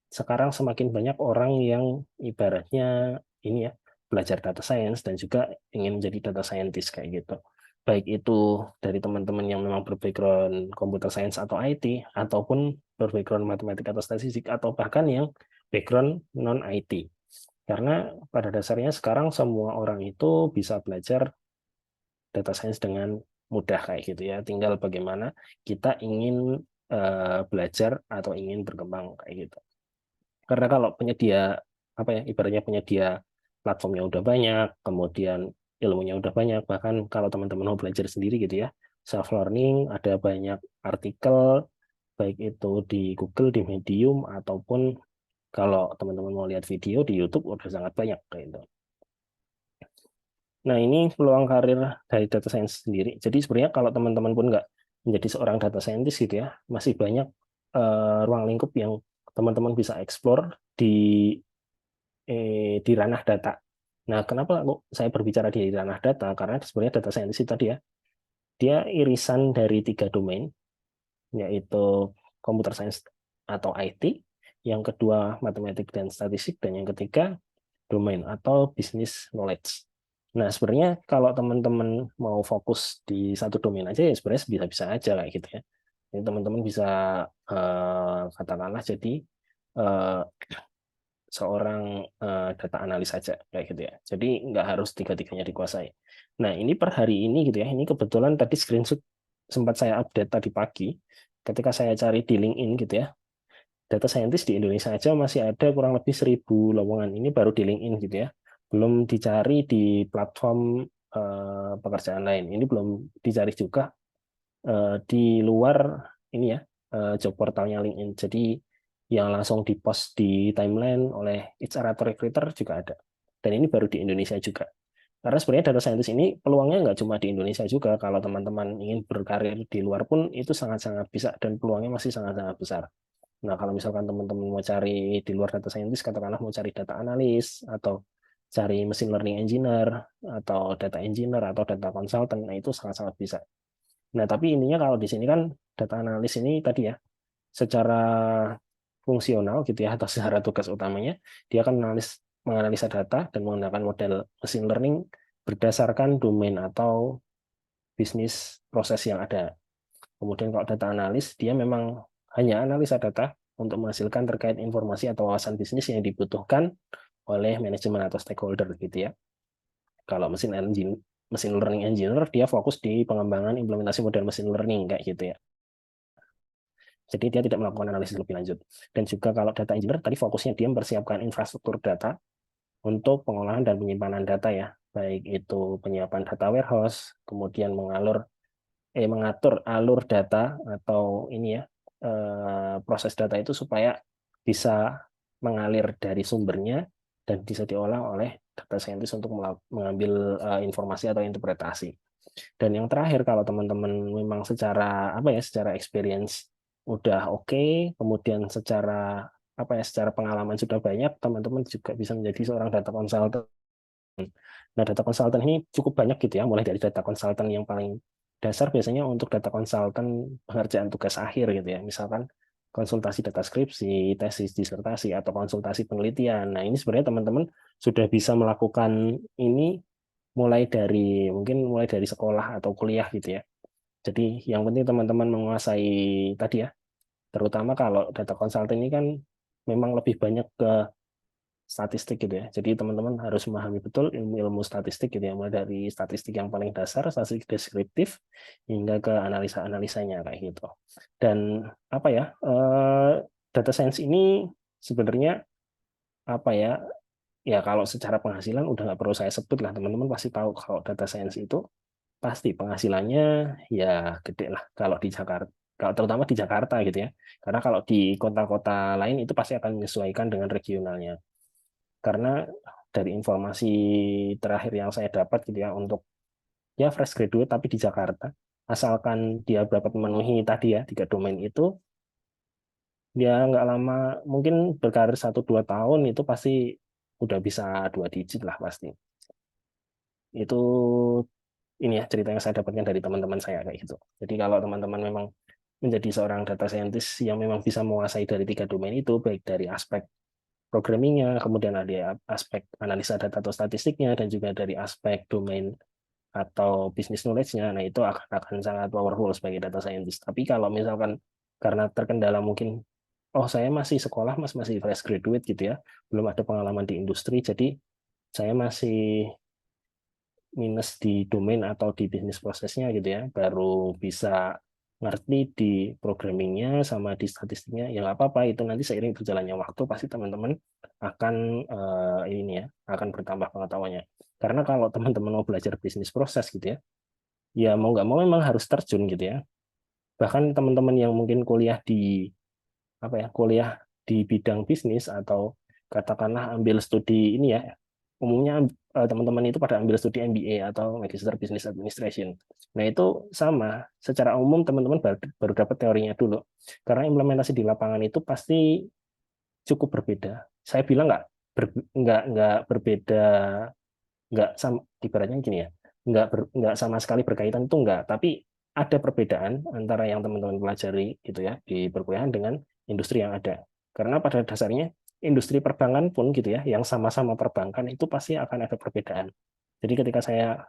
sekarang semakin banyak orang yang ibaratnya ini ya, belajar data science dan juga ingin menjadi data scientist kayak gitu. Baik itu dari teman-teman yang memang berbackground computer science atau IT, ataupun berbackground matematik atau statistik, atau bahkan yang background non IT. Karena pada dasarnya sekarang semua orang itu bisa belajar data science dengan mudah kayak gitu ya. Tinggal bagaimana kita ingin belajar atau ingin berkembang kayak gitu. Karena kalau penyedia apa ya, ibaratnya penyedia platformnya udah banyak, kemudian ilmunya udah banyak, bahkan kalau teman-teman mau belajar sendiri gitu ya, self learning, ada banyak artikel baik itu di Google, di Medium, ataupun kalau teman-teman mau lihat video di YouTube udah sangat banyak kayak gitu. Nah, ini peluang karir dari data science sendiri. Jadi sebenarnya kalau teman-teman pun nggak menjadi seorang data scientist gitu ya, masih banyak ruang lingkup yang teman-teman bisa explore di ranah data. Nah, kenapa kok saya berbicara di ranah data? Karena sebenarnya data scientist itu tadi ya, dia irisan dari 3 domain, yaitu computer science atau IT, yang kedua matematik dan statistik, dan yang ketiga domain atau business knowledge. Nah, sebenarnya kalau teman-teman mau fokus di satu domain aja ya sebenarnya bisa-bisa aja kayak gitu ya. Jadi teman-teman bisa katakanlah jadi eh, seorang data analis saja kayak gitu ya. Jadi nggak harus tiga-tiganya dikuasai. Nah, ini per hari ini gitu ya. Ini kebetulan tadi screenshot sempat saya update tadi pagi ketika saya cari di LinkedIn gitu ya. Data scientist di Indonesia aja masih ada kurang lebih 1.000 lowongan. Ini baru di LinkedIn gitu ya. Belum dicari di platform pekerjaan lain. Ini belum dicari juga di luar ini ya, job portalnya LinkedIn. Jadi yang langsung dipost di timeline oleh HR atau recruiter juga ada. Dan ini baru di Indonesia juga. Karena sebenarnya data scientist ini peluangnya nggak cuma di Indonesia juga. Kalau teman-teman ingin berkarir di luar pun itu sangat-sangat bisa dan peluangnya masih sangat-sangat besar. Nah, kalau misalkan teman-teman mau cari di luar data scientist, katakanlah mau cari data analis atau cari machine learning engineer atau data engineer atau data consultant, nah itu sangat-sangat bisa. Nah, tapi intinya kalau di sini kan data analis ini tadi ya, secara fungsional gitu ya, atau secara tugas utamanya, dia akan menganalisa data dan menggunakan model machine learning berdasarkan domain atau bisnis proses yang ada. Kemudian kalau data analis, dia memang hanya analisa data untuk menghasilkan terkait informasi atau wawasan bisnis yang dibutuhkan oleh manajemen atau stakeholder gitu ya. Kalau machine learning engineer, dia fokus di pengembangan implementasi model machine learning kayak gitu ya. Jadi dia tidak melakukan analisis lebih lanjut. Dan juga kalau data engineer tadi fokusnya dia mempersiapkan infrastruktur data untuk pengolahan dan penyimpanan data ya, baik itu penyiapan data warehouse, kemudian mengatur alur data atau ini ya, proses data itu supaya bisa mengalir dari sumbernya dan bisa diolah oleh data scientist untuk mengambil informasi atau interpretasi. Dan yang terakhir, kalau teman-teman memang secara apa ya, secara experience udah oke, kemudian secara apa ya, secara pengalaman sudah banyak, teman-teman juga bisa menjadi seorang data consultant. Nah, data consultant ini cukup banyak gitu ya, mulai dari data consultant yang paling dasar biasanya untuk data consultant pengerjaan tugas akhir gitu ya, misalkan konsultasi data skripsi, tesis disertasi, atau konsultasi penelitian. Nah, ini sebenarnya teman-teman sudah bisa melakukan ini mulai dari sekolah atau kuliah gitu ya. Jadi yang penting teman-teman menguasai tadi ya, terutama kalau data consultant ini kan memang lebih banyak ke statistik gitu ya. Jadi teman-teman harus memahami betul ilmu-ilmu statistik gitu ya, mulai dari statistik yang paling dasar, statistik deskriptif, hingga ke analisa-analisanya kayak gitu. Dan apa ya, data science ini sebenarnya apa ya, ya kalau secara penghasilan udah nggak perlu saya sebut lah, teman-teman pasti tahu kalau data science itu pasti penghasilannya ya gede lah kalau di Jakarta, kalau terutama di Jakarta gitu ya. Karena kalau di kota-kota lain itu pasti akan menyesuaikan dengan regionalnya. Karena dari informasi terakhir yang saya dapat gitu ya, untuk ya fresh graduate tapi di Jakarta, asalkan dia dapat memenuhi tadi ya 3 domain itu, dia nggak lama, mungkin berkarir 1-2 tahun itu pasti udah bisa 2 digit lah pasti. Itu ini ya cerita yang saya dapatkan dari teman-teman saya kayak gitu. Jadi kalau teman-teman memang menjadi seorang data scientist yang memang bisa menguasai dari 3 domain itu, baik dari aspek programmingnya, kemudian ada aspek analisa data atau statistiknya, dan juga dari aspek domain atau business knowledge-nya, nah itu akan sangat powerful sebagai data scientist. Tapi kalau misalkan karena terkendala mungkin, oh saya masih sekolah, masih fresh graduate gitu ya, belum ada pengalaman di industri, jadi saya masih minus di domain atau di bisnis prosesnya gitu ya, baru bisa ngerti di programmingnya sama di statistiknya, ya nggak apa-apa, itu nanti seiring berjalannya waktu pasti teman-teman akan ini ya, akan bertambah pengetahuannya. Karena kalau teman-teman mau belajar bisnis proses gitu ya, ya mau nggak mau memang harus terjun gitu ya. Bahkan teman-teman yang mungkin kuliah di apa ya, kuliah di bidang bisnis atau katakanlah ambil studi ini ya, umumnya teman-teman itu pada ambil studi MBA atau Magister Business Administration. Nah, itu sama, secara umum teman-teman baru dapat teorinya dulu. Karena implementasi di lapangan itu pasti cukup berbeda. Saya bilang nggak berbeda, nggak sama, ibaratnya gini ya, nggak sama sekali berkaitan itu nggak, tapi ada perbedaan antara yang teman-teman pelajari gitu ya di perkuliahan dengan industri yang ada. Karena pada dasarnya industri perbankan pun gitu ya, yang sama-sama perbankan itu pasti akan ada perbedaan. Jadi ketika saya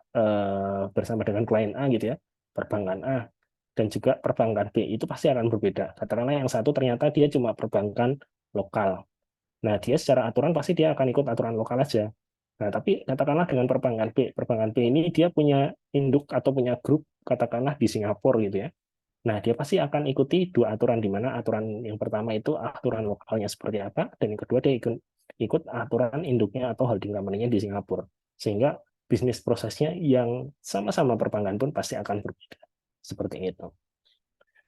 bersama dengan klien A gitu ya, perbankan A dan juga perbankan B itu pasti akan berbeda. Katakanlah yang satu ternyata dia cuma perbankan lokal. Nah, dia secara aturan pasti dia akan ikut aturan lokal aja. Nah, tapi katakanlah dengan perbankan B ini dia punya induk atau punya grup katakanlah di Singapura gitu ya. Nah, dia pasti akan ikuti dua aturan, di mana aturan yang pertama itu aturan lokalnya seperti apa, dan yang kedua dia ikut aturan induknya atau holding company-nya di Singapura. Sehingga bisnis prosesnya yang sama-sama perbankan pun pasti akan berbeda. Seperti itu.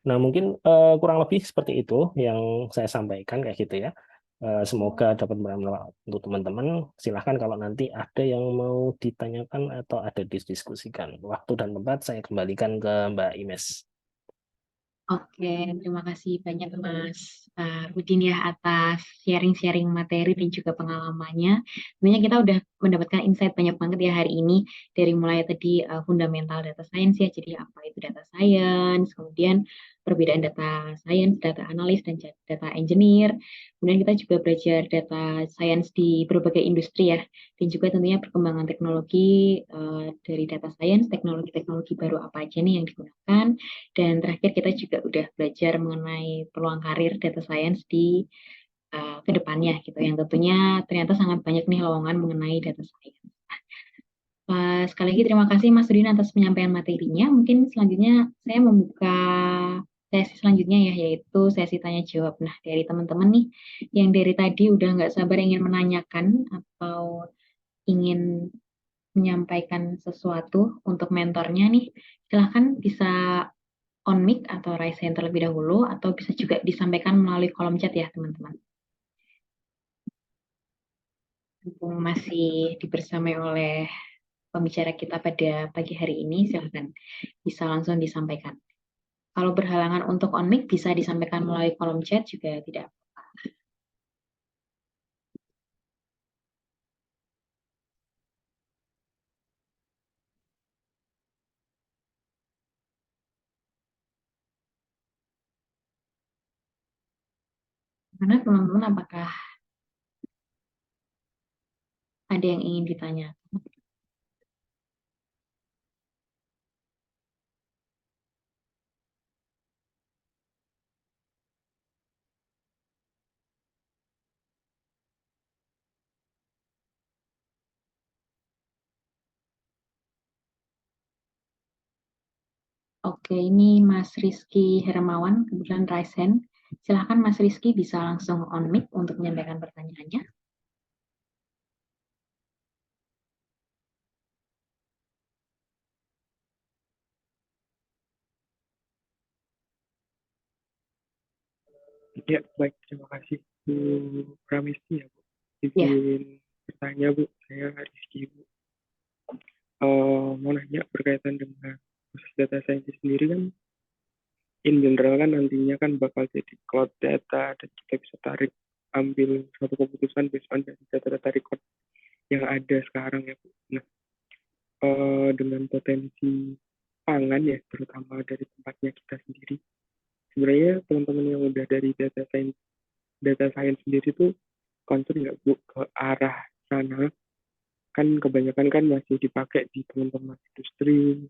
Nah, mungkin kurang lebih seperti itu yang saya sampaikan kayak gitu ya. Semoga dapat bermanfaat untuk teman-teman. Silahkan kalau nanti ada yang mau ditanyakan atau ada didiskusikan. Waktu dan tempat saya kembalikan ke Mbak Ines. Oke, terima kasih banyak Mas Udin ya atas sharing-sharing materi dan juga pengalamannya. Sebenarnya kita udah mendapatkan insight banyak banget ya hari ini dari mulai tadi fundamental data science ya, jadi apa itu data science, kemudian perbedaan data science, data analis dan data engineer. Kemudian kita juga belajar data science di berbagai industri ya, dan juga tentunya perkembangan teknologi dari data science, teknologi-teknologi baru apa aja nih yang digunakan. Dan terakhir kita juga udah belajar mengenai peluang karir data science di kedepannya gitu, yang tentunya ternyata sangat banyak nih lowongan mengenai data science. Sekali lagi terima kasih Mas Rudin atas penyampaian materinya. Mungkin selanjutnya saya membuka sesi selanjutnya ya, yaitu sesi tanya jawab. Nah, dari teman-teman nih yang dari tadi udah nggak sabar ingin menanyakan atau ingin menyampaikan sesuatu untuk mentornya nih, silahkan bisa on mic atau raise hand terlebih dahulu, atau bisa juga disampaikan melalui kolom chat ya teman-teman. Mumpung masih dibersamai oleh pembicara kita pada pagi hari ini, silahkan bisa langsung disampaikan. Kalau berhalangan untuk on mic bisa disampaikan melalui kolom chat juga tidak. Karena teman-teman apakah ada yang ingin ditanya? Oke, ini Mas Rizky Hermawan, kebetulan raise hand. Silahkan Mas Rizky bisa langsung on mic untuk menyampaikan pertanyaannya. Ya, baik. Terima kasih Bu Pramesti ya, Bu. Ya. Izin bertanya, Bu. Saya Rizky, Bu. Mau nanya berkaitan dengan proses data scientist sendiri kan, in general kan nantinya kan bakal jadi cloud data dan kita bisa ambil suatu keputusan based on dari data-data record yang ada sekarang ya, Bu. Nah, dengan potensi pangan ya, terutama dari tempatnya kita sendiri. Sebenarnya teman-teman yang udah dari data science sendiri tuh concern nggak Bu ke arah sana? Kan kebanyakan kan masih dipakai di teman-teman industri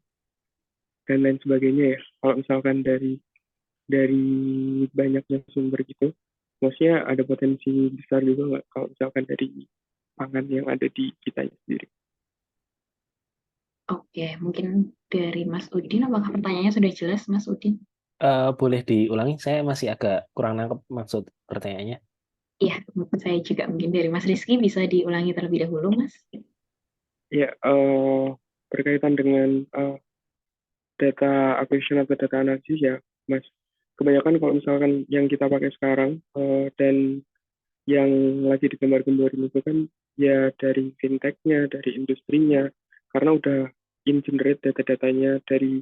dan lain sebagainya ya. Kalau misalkan dari banyaknya sumber gitu, maksudnya ada potensi besar juga nggak kalau misalkan dari pangan yang ada di kita sendiri? Oke, mungkin dari Mas Udin, apakah pertanyaannya sudah jelas, Mas Udin? Boleh diulangi? Saya masih agak kurang nangkep maksud pertanyaannya. Iya, saya juga mungkin dari Mas Rizky bisa diulangi terlebih dahulu, Mas. Ya, berkaitan dengan data acquisition atau data analisis ya, Mas. Kebanyakan kalau misalkan yang kita pakai sekarang dan yang lagi digembar-gemborin itu kan ya dari fintech-nya, dari industrinya, karena udah in-generate data-datanya dari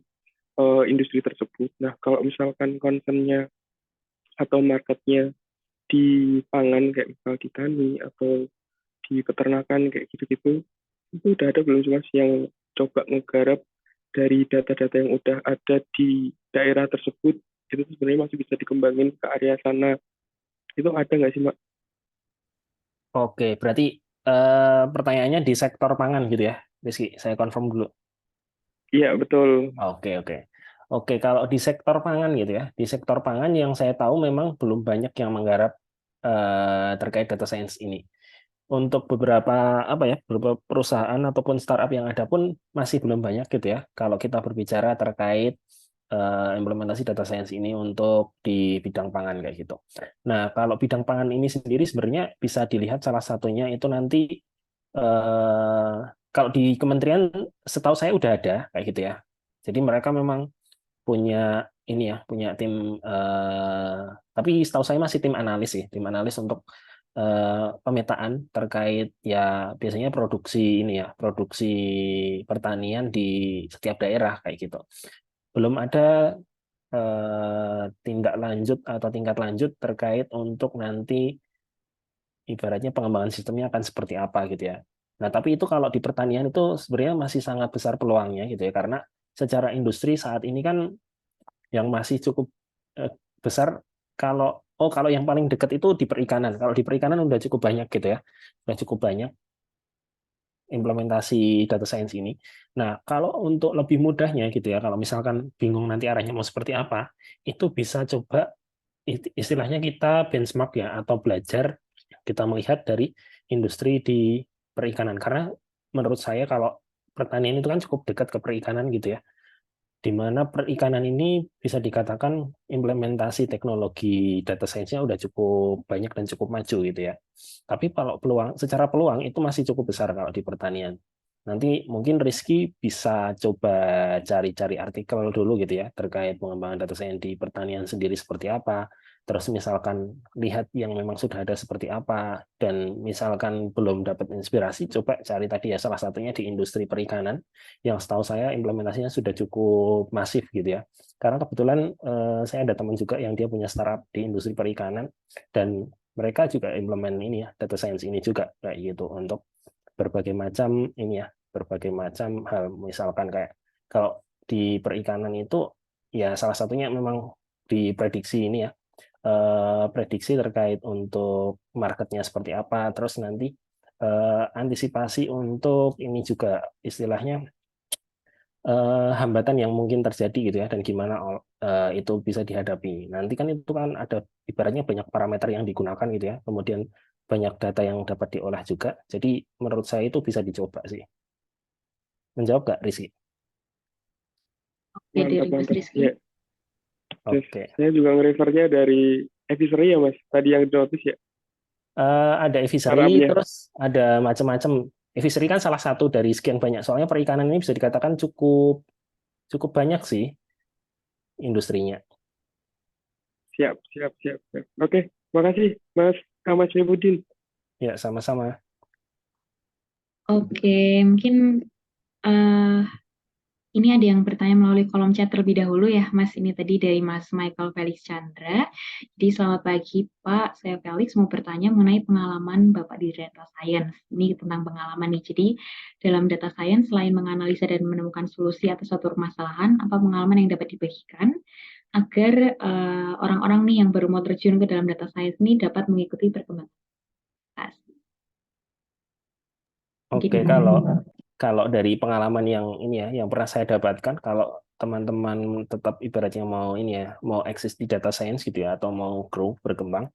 industri tersebut. Nah, kalau misalkan concern-nya atau market-nya di pangan kayak misal di tani atau di peternakan kayak gitu-gitu, itu udah ada belum sih Mas yang coba ngegarap dari data-data yang udah ada di daerah tersebut, itu sebenarnya masih bisa dikembangin ke area sana. Itu ada nggak sih, Mbak? Oke, berarti pertanyaannya di sektor pangan gitu ya, Rizky. Saya confirm dulu. Iya, betul. Oke, oke. Oke, kalau di sektor pangan gitu ya, di sektor pangan yang saya tahu memang belum banyak yang menggarap terkait data science ini. Untuk beberapa apa ya, beberapa perusahaan ataupun startup yang ada pun masih belum banyak gitu ya. Kalau kita berbicara terkait implementasi data science ini untuk di bidang pangan kayak gitu. Nah, kalau bidang pangan ini sendiri sebenarnya bisa dilihat salah satunya itu nanti kalau di kementerian setahu saya udah ada kayak gitu ya. Jadi mereka memang punya ini ya, punya tim tapi setahu saya masih tim analis sih, tim analis untuk pemetaan terkait ya biasanya produksi ini ya, produksi pertanian di setiap daerah kayak gitu. Belum ada tindak lanjut atau tingkat lanjut terkait untuk nanti ibaratnya pengembangan sistemnya akan seperti apa gitu ya. Nah, tapi itu kalau di pertanian itu sebenarnya masih sangat besar peluangnya gitu ya, karena secara industri saat ini kan yang masih cukup eh, besar kalau kalau yang paling dekat itu di perikanan. Kalau di perikanan udah cukup banyak gitu ya. Udah cukup banyak implementasi data science ini. Nah, kalau untuk lebih mudahnya gitu ya, kalau misalkan bingung nanti arahnya mau seperti apa, itu bisa coba istilahnya kita benchmark ya atau belajar kita melihat dari industri di perikanan. Karena menurut saya kalau pertanian itu kan cukup dekat ke perikanan gitu ya, di mana perikanan ini bisa dikatakan implementasi teknologi data science-nya udah cukup banyak dan cukup maju gitu ya. Tapi kalau secara peluang itu masih cukup besar kalau di pertanian. Nanti mungkin Rizky bisa coba cari-cari artikel dulu gitu ya terkait pengembangan data science di pertanian sendiri seperti apa. Terus misalkan lihat yang memang sudah ada seperti apa dan misalkan belum dapat inspirasi, coba cari tadi ya salah satunya di industri perikanan yang setahu saya implementasinya sudah cukup masif gitu ya. Karena kebetulan saya ada teman juga yang dia punya startup di industri perikanan dan mereka juga implement ini ya data science ini juga kayak gitu untuk berbagai macam ini ya, berbagai macam hal misalkan kayak kalau di perikanan itu ya salah satunya memang diprediksi ini ya prediksi terkait untuk marketnya seperti apa, terus nanti antisipasi untuk ini juga istilahnya hambatan yang mungkin terjadi gitu ya dan gimana itu bisa dihadapi. Nanti kan itu kan ada ibaratnya banyak parameter yang digunakan gitu ya. Kemudian banyak data yang dapat diolah juga. Jadi menurut saya itu bisa dicoba sih. Menjawab nggak, Rizky? Oke, Mantap, dari Mas mantap. Rizky. Ya, terus Oke. saya juga nge-refernya dari advisory ya, Mas. Tadi yang di notice ya, Ada advisory, startupnya. terus ada macam-macam. Advisory kan salah satu dari sekian banyak. Soalnya perikanan ini bisa dikatakan cukup cukup banyak sih industrinya. Siap, siap, siap, siap. Oke, makasih, Mas Ahmad Syaifuddin. Ya, sama-sama. Oke, mungkin eh, ini ada yang bertanya melalui kolom chat terlebih dahulu ya, Mas. Ini tadi dari Mas Michael Felix Chandra. Jadi selamat pagi, Pak. Saya Felix mau bertanya mengenai pengalaman Bapak di data science. Ini tentang pengalaman nih. Jadi dalam data science, selain menganalisa dan menemukan solusi atas suatu permasalahan, apa pengalaman yang dapat dibagikan agar orang-orang nih yang baru mau terjun ke dalam data science ini dapat mengikuti perkembangan. Mungkin Oke, kalau dari pengalaman yang ini ya, yang pernah saya dapatkan, kalau teman-teman tetap ibaratnya mau ini ya, mau eksis di data science gitu ya, atau mau grow berkembang,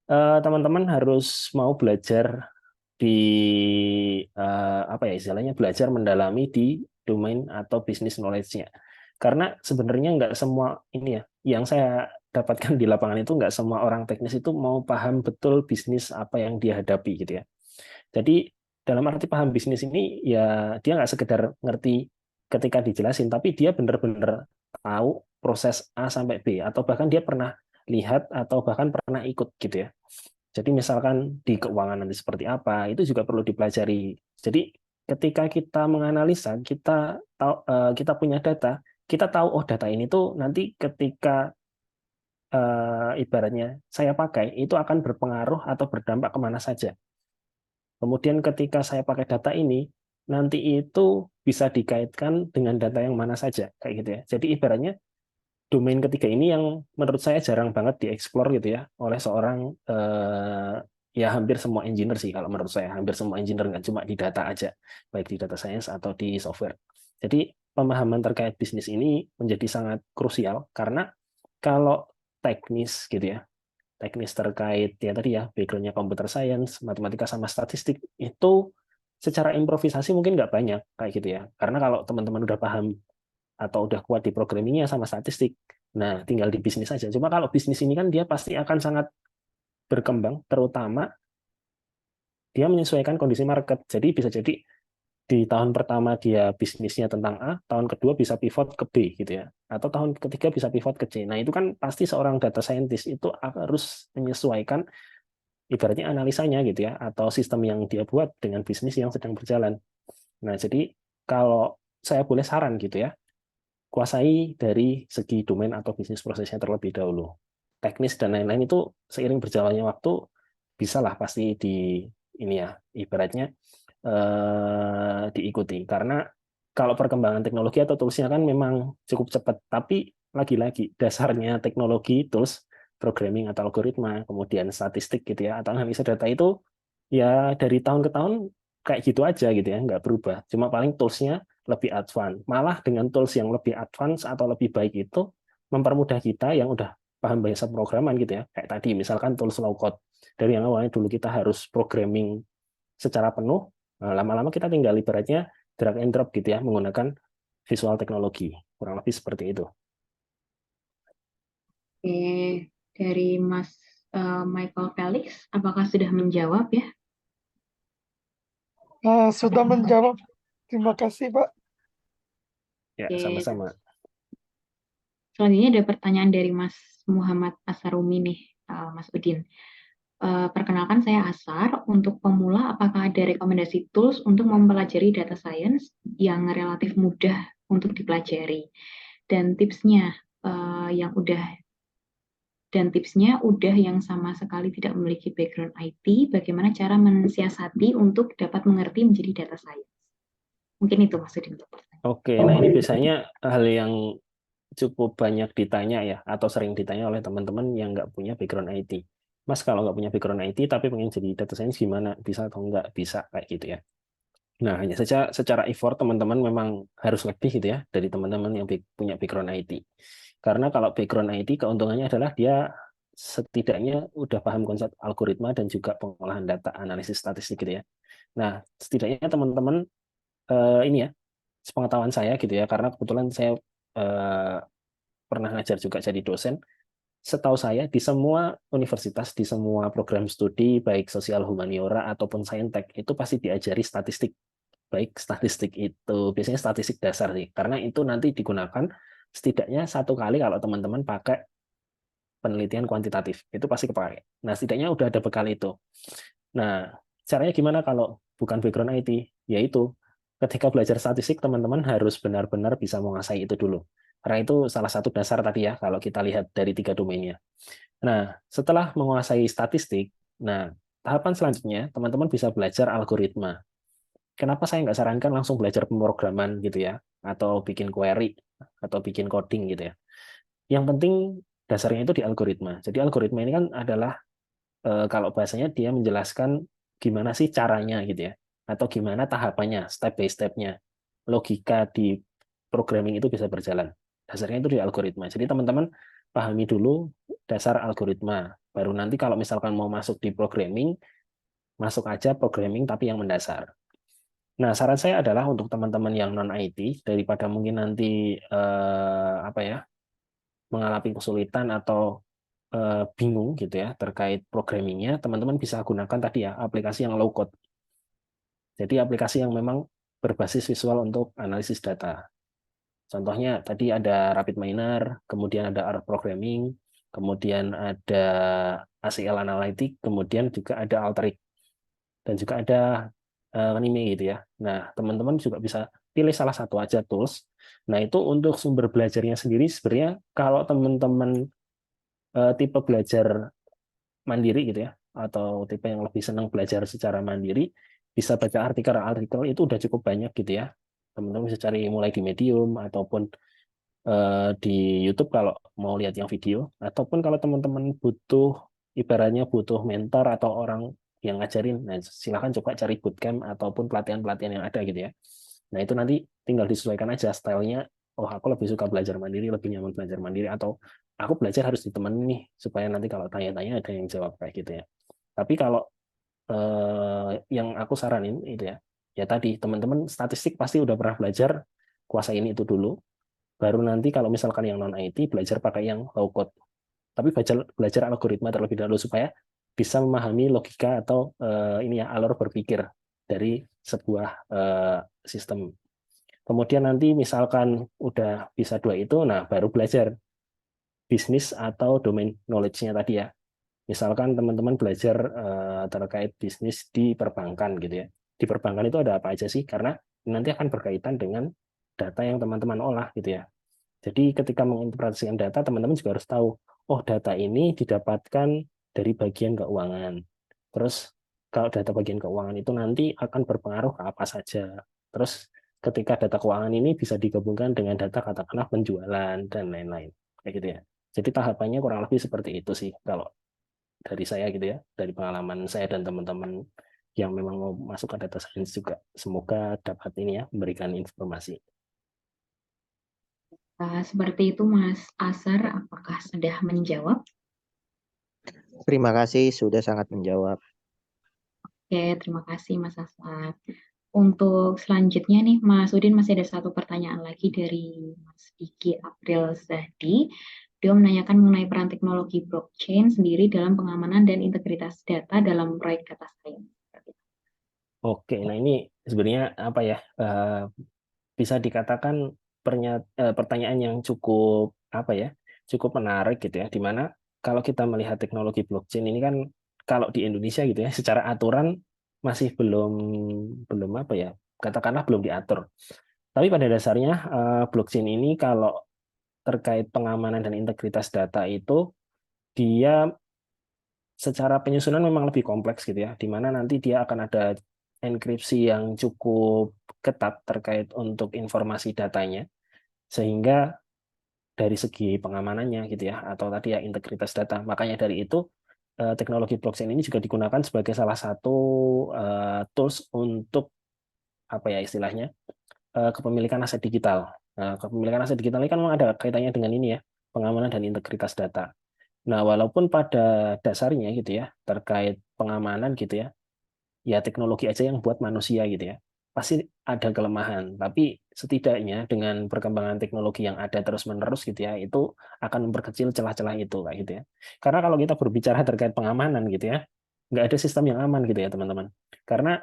teman-teman harus mau belajar di apa ya istilahnya belajar mendalami di domain atau bisnis knowledge-nya. Karena sebenarnya nggak semua ini ya, yang saya dapatkan di lapangan itu nggak semua orang teknis itu mau paham betul bisnis apa yang dia hadapi gitu ya. Jadi dalam arti paham bisnis ini ya dia nggak sekedar ngerti ketika dijelasin, tapi dia benar-benar tahu proses A sampai B atau bahkan dia pernah lihat atau bahkan pernah ikut gitu ya. Jadi misalkan di keuangan nanti seperti apa, itu juga perlu dipelajari. Jadi ketika kita menganalisa, kita punya data, kita tahu oh data ini tuh nanti ketika ibaratnya saya pakai itu akan berpengaruh atau berdampak kemana saja. Kemudian ketika saya pakai data ini, nanti itu bisa dikaitkan dengan data yang mana saja, kayak gitu ya. Jadi ibaratnya domain ketiga ini yang menurut saya jarang banget dieksplor gitu ya oleh seorang ya hampir semua engineer sih kalau menurut saya hampir semua engineer nggak cuma di data aja baik di data science atau di software. Jadi pemahaman terkait bisnis ini menjadi sangat krusial karena kalau teknis gitu ya teknis terkait ya tadi ya backgroundnya computer science, matematika sama statistik itu secara improvisasi mungkin nggak banyak kayak gitu ya. Karena kalau teman-teman udah paham atau udah kuat di programmingnya sama statistik, nah tinggal di bisnis aja. Cuma kalau bisnis ini kan dia pasti akan sangat berkembang, terutama dia menyesuaikan kondisi market. Jadi bisa jadi di tahun pertama dia bisnisnya tentang A, tahun kedua bisa pivot ke B gitu ya. Atau tahun ketiga bisa pivot ke C. Nah, itu kan pasti seorang data scientist itu harus menyesuaikan ibaratnya analisanya gitu ya atau sistem yang dia buat dengan bisnis yang sedang berjalan. Nah, jadi kalau saya boleh saran gitu ya, kuasai dari segi domain atau bisnis prosesnya terlebih dahulu. Teknis dan lain-lain itu seiring berjalannya waktu bisalah pasti di ini ya ibaratnya diikuti karena kalau perkembangan teknologi atau toolsnya kan memang cukup cepat tapi lagi-lagi dasarnya teknologi tools programming atau algoritma kemudian statistik gitu ya atau analisa data itu ya dari tahun ke tahun kayak gitu aja gitu ya nggak berubah cuma paling toolsnya lebih advance malah dengan tools yang lebih advance atau lebih baik itu mempermudah kita yang udah paham bahasa programan gitu ya kayak tadi misalkan tools low code dari yang awalnya dulu kita harus programming secara penuh, nah, lama-lama kita tinggal ibaratnya drag and drop gitu ya, menggunakan visual teknologi. Kurang lebih seperti itu. Oke, dari Mas Michael Felix, apakah sudah menjawab ya? Sudah menjawab. Terima kasih, Pak. Ya, Oke, sama-sama. selanjutnya ada pertanyaan dari Mas Muhammad Asarumi nih, Mas Udin. Perkenalkan saya Asar, untuk pemula apakah ada rekomendasi tools untuk mempelajari data science yang relatif mudah untuk dipelajari? Dan tipsnya udah yang sama sekali tidak memiliki background IT, bagaimana cara mensiasati untuk dapat mengerti menjadi data science? Mungkin itu Mas Udin untuk pertanyaan. Oke, nah ini biasanya hal yang cukup banyak ditanya ya, atau sering ditanya oleh teman-teman yang nggak punya background IT. Mas, kalau nggak punya background IT tapi pengen jadi data science gimana? Bisa atau nggak? Bisa, kayak gitu ya. Nah, hanya saja secara effort teman-teman memang harus lebih gitu ya dari teman-teman yang punya background IT. Karena kalau background IT keuntungannya adalah dia setidaknya udah paham konsep algoritma dan juga pengolahan data analisis statistik gitu ya. Nah, setidaknya teman-teman ini ya, sepengetahuan saya gitu ya, karena kebetulan saya pernah ngajar juga jadi dosen. Setahu saya di semua universitas, di semua program studi, baik sosial humaniora ataupun saintek, itu pasti diajari statistik. Baik statistik itu, biasanya statistik dasar sih, karena itu nanti digunakan setidaknya satu kali kalau teman-teman pakai penelitian kuantitatif, itu pasti kepakai. Nah, setidaknya udah ada bekal itu. Nah, caranya gimana kalau bukan background IT? Yaitu, ketika belajar statistik, teman-teman harus benar-benar bisa menguasai itu dulu. Karena itu salah satu dasar tadi ya, kalau kita lihat dari 3 domainnya. Nah, setelah menguasai statistik, nah, tahapan selanjutnya, teman-teman bisa belajar algoritma. Kenapa saya nggak sarankan langsung belajar pemrograman gitu ya, atau bikin query, atau bikin coding gitu ya. Yang penting dasarnya itu di algoritma. Jadi algoritma ini kan adalah kalau bahasanya dia menjelaskan gimana sih caranya gitu ya, atau gimana tahapannya, step by step-nya. Logika di programming itu bisa berjalan. Dasarnya itu di algoritma. Jadi teman-teman pahami dulu dasar algoritma. Baru nanti kalau misalkan mau masuk di programming, masuk aja programming tapi yang mendasar. Nah, saran saya adalah untuk teman-teman yang non IT daripada mungkin nanti apa ya mengalami kesulitan atau bingung gitu ya terkait programmingnya, teman-teman bisa gunakan tadi ya aplikasi yang low code. Jadi aplikasi yang memang berbasis visual untuk analisis data. Contohnya tadi ada RapidMiner, kemudian ada R programming, kemudian ada ACL Analytics, kemudian juga ada Alteryx, dan juga ada anime gitu ya. Nah, teman-teman juga bisa pilih salah satu aja tools. Nah, itu untuk sumber belajarnya sendiri sebenarnya kalau teman-teman tipe belajar mandiri gitu ya, atau tipe yang lebih senang belajar secara mandiri, bisa baca artikel-artikel itu udah cukup banyak gitu ya. Teman-teman bisa cari mulai di Medium ataupun di YouTube kalau mau lihat yang video, ataupun kalau teman-teman butuh ibaratnya butuh mentor atau orang yang ngajarin, nah silakan coba cari bootcamp ataupun pelatihan-pelatihan yang ada gitu ya. Nah itu nanti tinggal disesuaikan aja stylenya. Oh aku lebih suka belajar mandiri, lebih nyaman belajar mandiri, atau aku belajar harus ditemenin nih supaya nanti kalau tanya-tanya ada yang jawab kayak gitu ya. Tapi kalau yang aku saranin itu ya, ya tadi teman-teman statistik pasti udah pernah belajar, kuasain itu dulu. Baru nanti kalau misalkan yang non IT belajar pakai yang low code. Tapi belajar algoritma terlebih dahulu supaya bisa memahami logika atau ini ya alur berpikir dari sebuah sistem. Kemudian nanti misalkan udah bisa dua itu, nah baru belajar bisnis atau domain knowledge-nya tadi ya. Misalkan teman-teman belajar terkait bisnis di perbankan gitu ya. Di perbankan itu ada apa aja sih? Karena nanti akan berkaitan dengan data yang teman-teman olah gitu ya. Jadi ketika menginterpretasikan data, teman-teman juga harus tahu, oh data ini didapatkan dari bagian keuangan. Terus kalau data bagian keuangan itu nanti akan berpengaruh ke apa saja. Terus ketika data keuangan ini bisa digabungkan dengan data katakanlah penjualan dan lain-lain. Kayak gitu ya. Jadi tahapannya kurang lebih seperti itu sih kalau dari saya gitu ya, dari pengalaman saya dan teman-teman yang memang mau masuk ke data science juga. Semoga dapat ini ya, memberikan informasi. Seperti itu Mas Asar, apakah sudah menjawab? Terima kasih sudah sangat menjawab. Oke, terima kasih Mas Asar. Untuk selanjutnya nih, Mas Udin masih ada satu pertanyaan lagi dari Mas Diki April Zahdi. Dia menanyakan mengenai peran teknologi blockchain sendiri dalam pengamanan dan integritas data dalam proyek data science. Oke, nah ini sebenarnya apa ya, bisa dikatakan pertanyaan yang cukup apa ya, cukup menarik gitu ya, di mana kalau kita melihat teknologi blockchain ini kan kalau di Indonesia gitu ya, secara aturan masih belum apa ya, katakanlah belum diatur. Tapi pada dasarnya blockchain ini kalau terkait pengamanan dan integritas data itu dia secara penyusunan memang lebih kompleks gitu ya, di mana nanti dia akan ada enkripsi yang cukup ketat terkait untuk informasi datanya, sehingga dari segi pengamanannya gitu ya, atau tadi ya integritas data. Makanya dari itu teknologi blockchain ini juga digunakan sebagai salah satu tools untuk apa ya istilahnya kepemilikan aset digital. Nah, kepemilikan aset digital ini kan memang ada kaitannya dengan ini ya, pengamanan dan integritas data. Nah, walaupun pada dasarnya gitu ya, terkait pengamanan gitu ya teknologi aja yang buat manusia gitu ya, pasti ada kelemahan. Tapi setidaknya dengan perkembangan teknologi yang ada terus-menerus gitu ya, itu akan memperkecil celah-celah itu kayak gitu ya. Karena kalau kita berbicara terkait pengamanan gitu ya, nggak ada sistem yang aman gitu ya teman-teman. Karena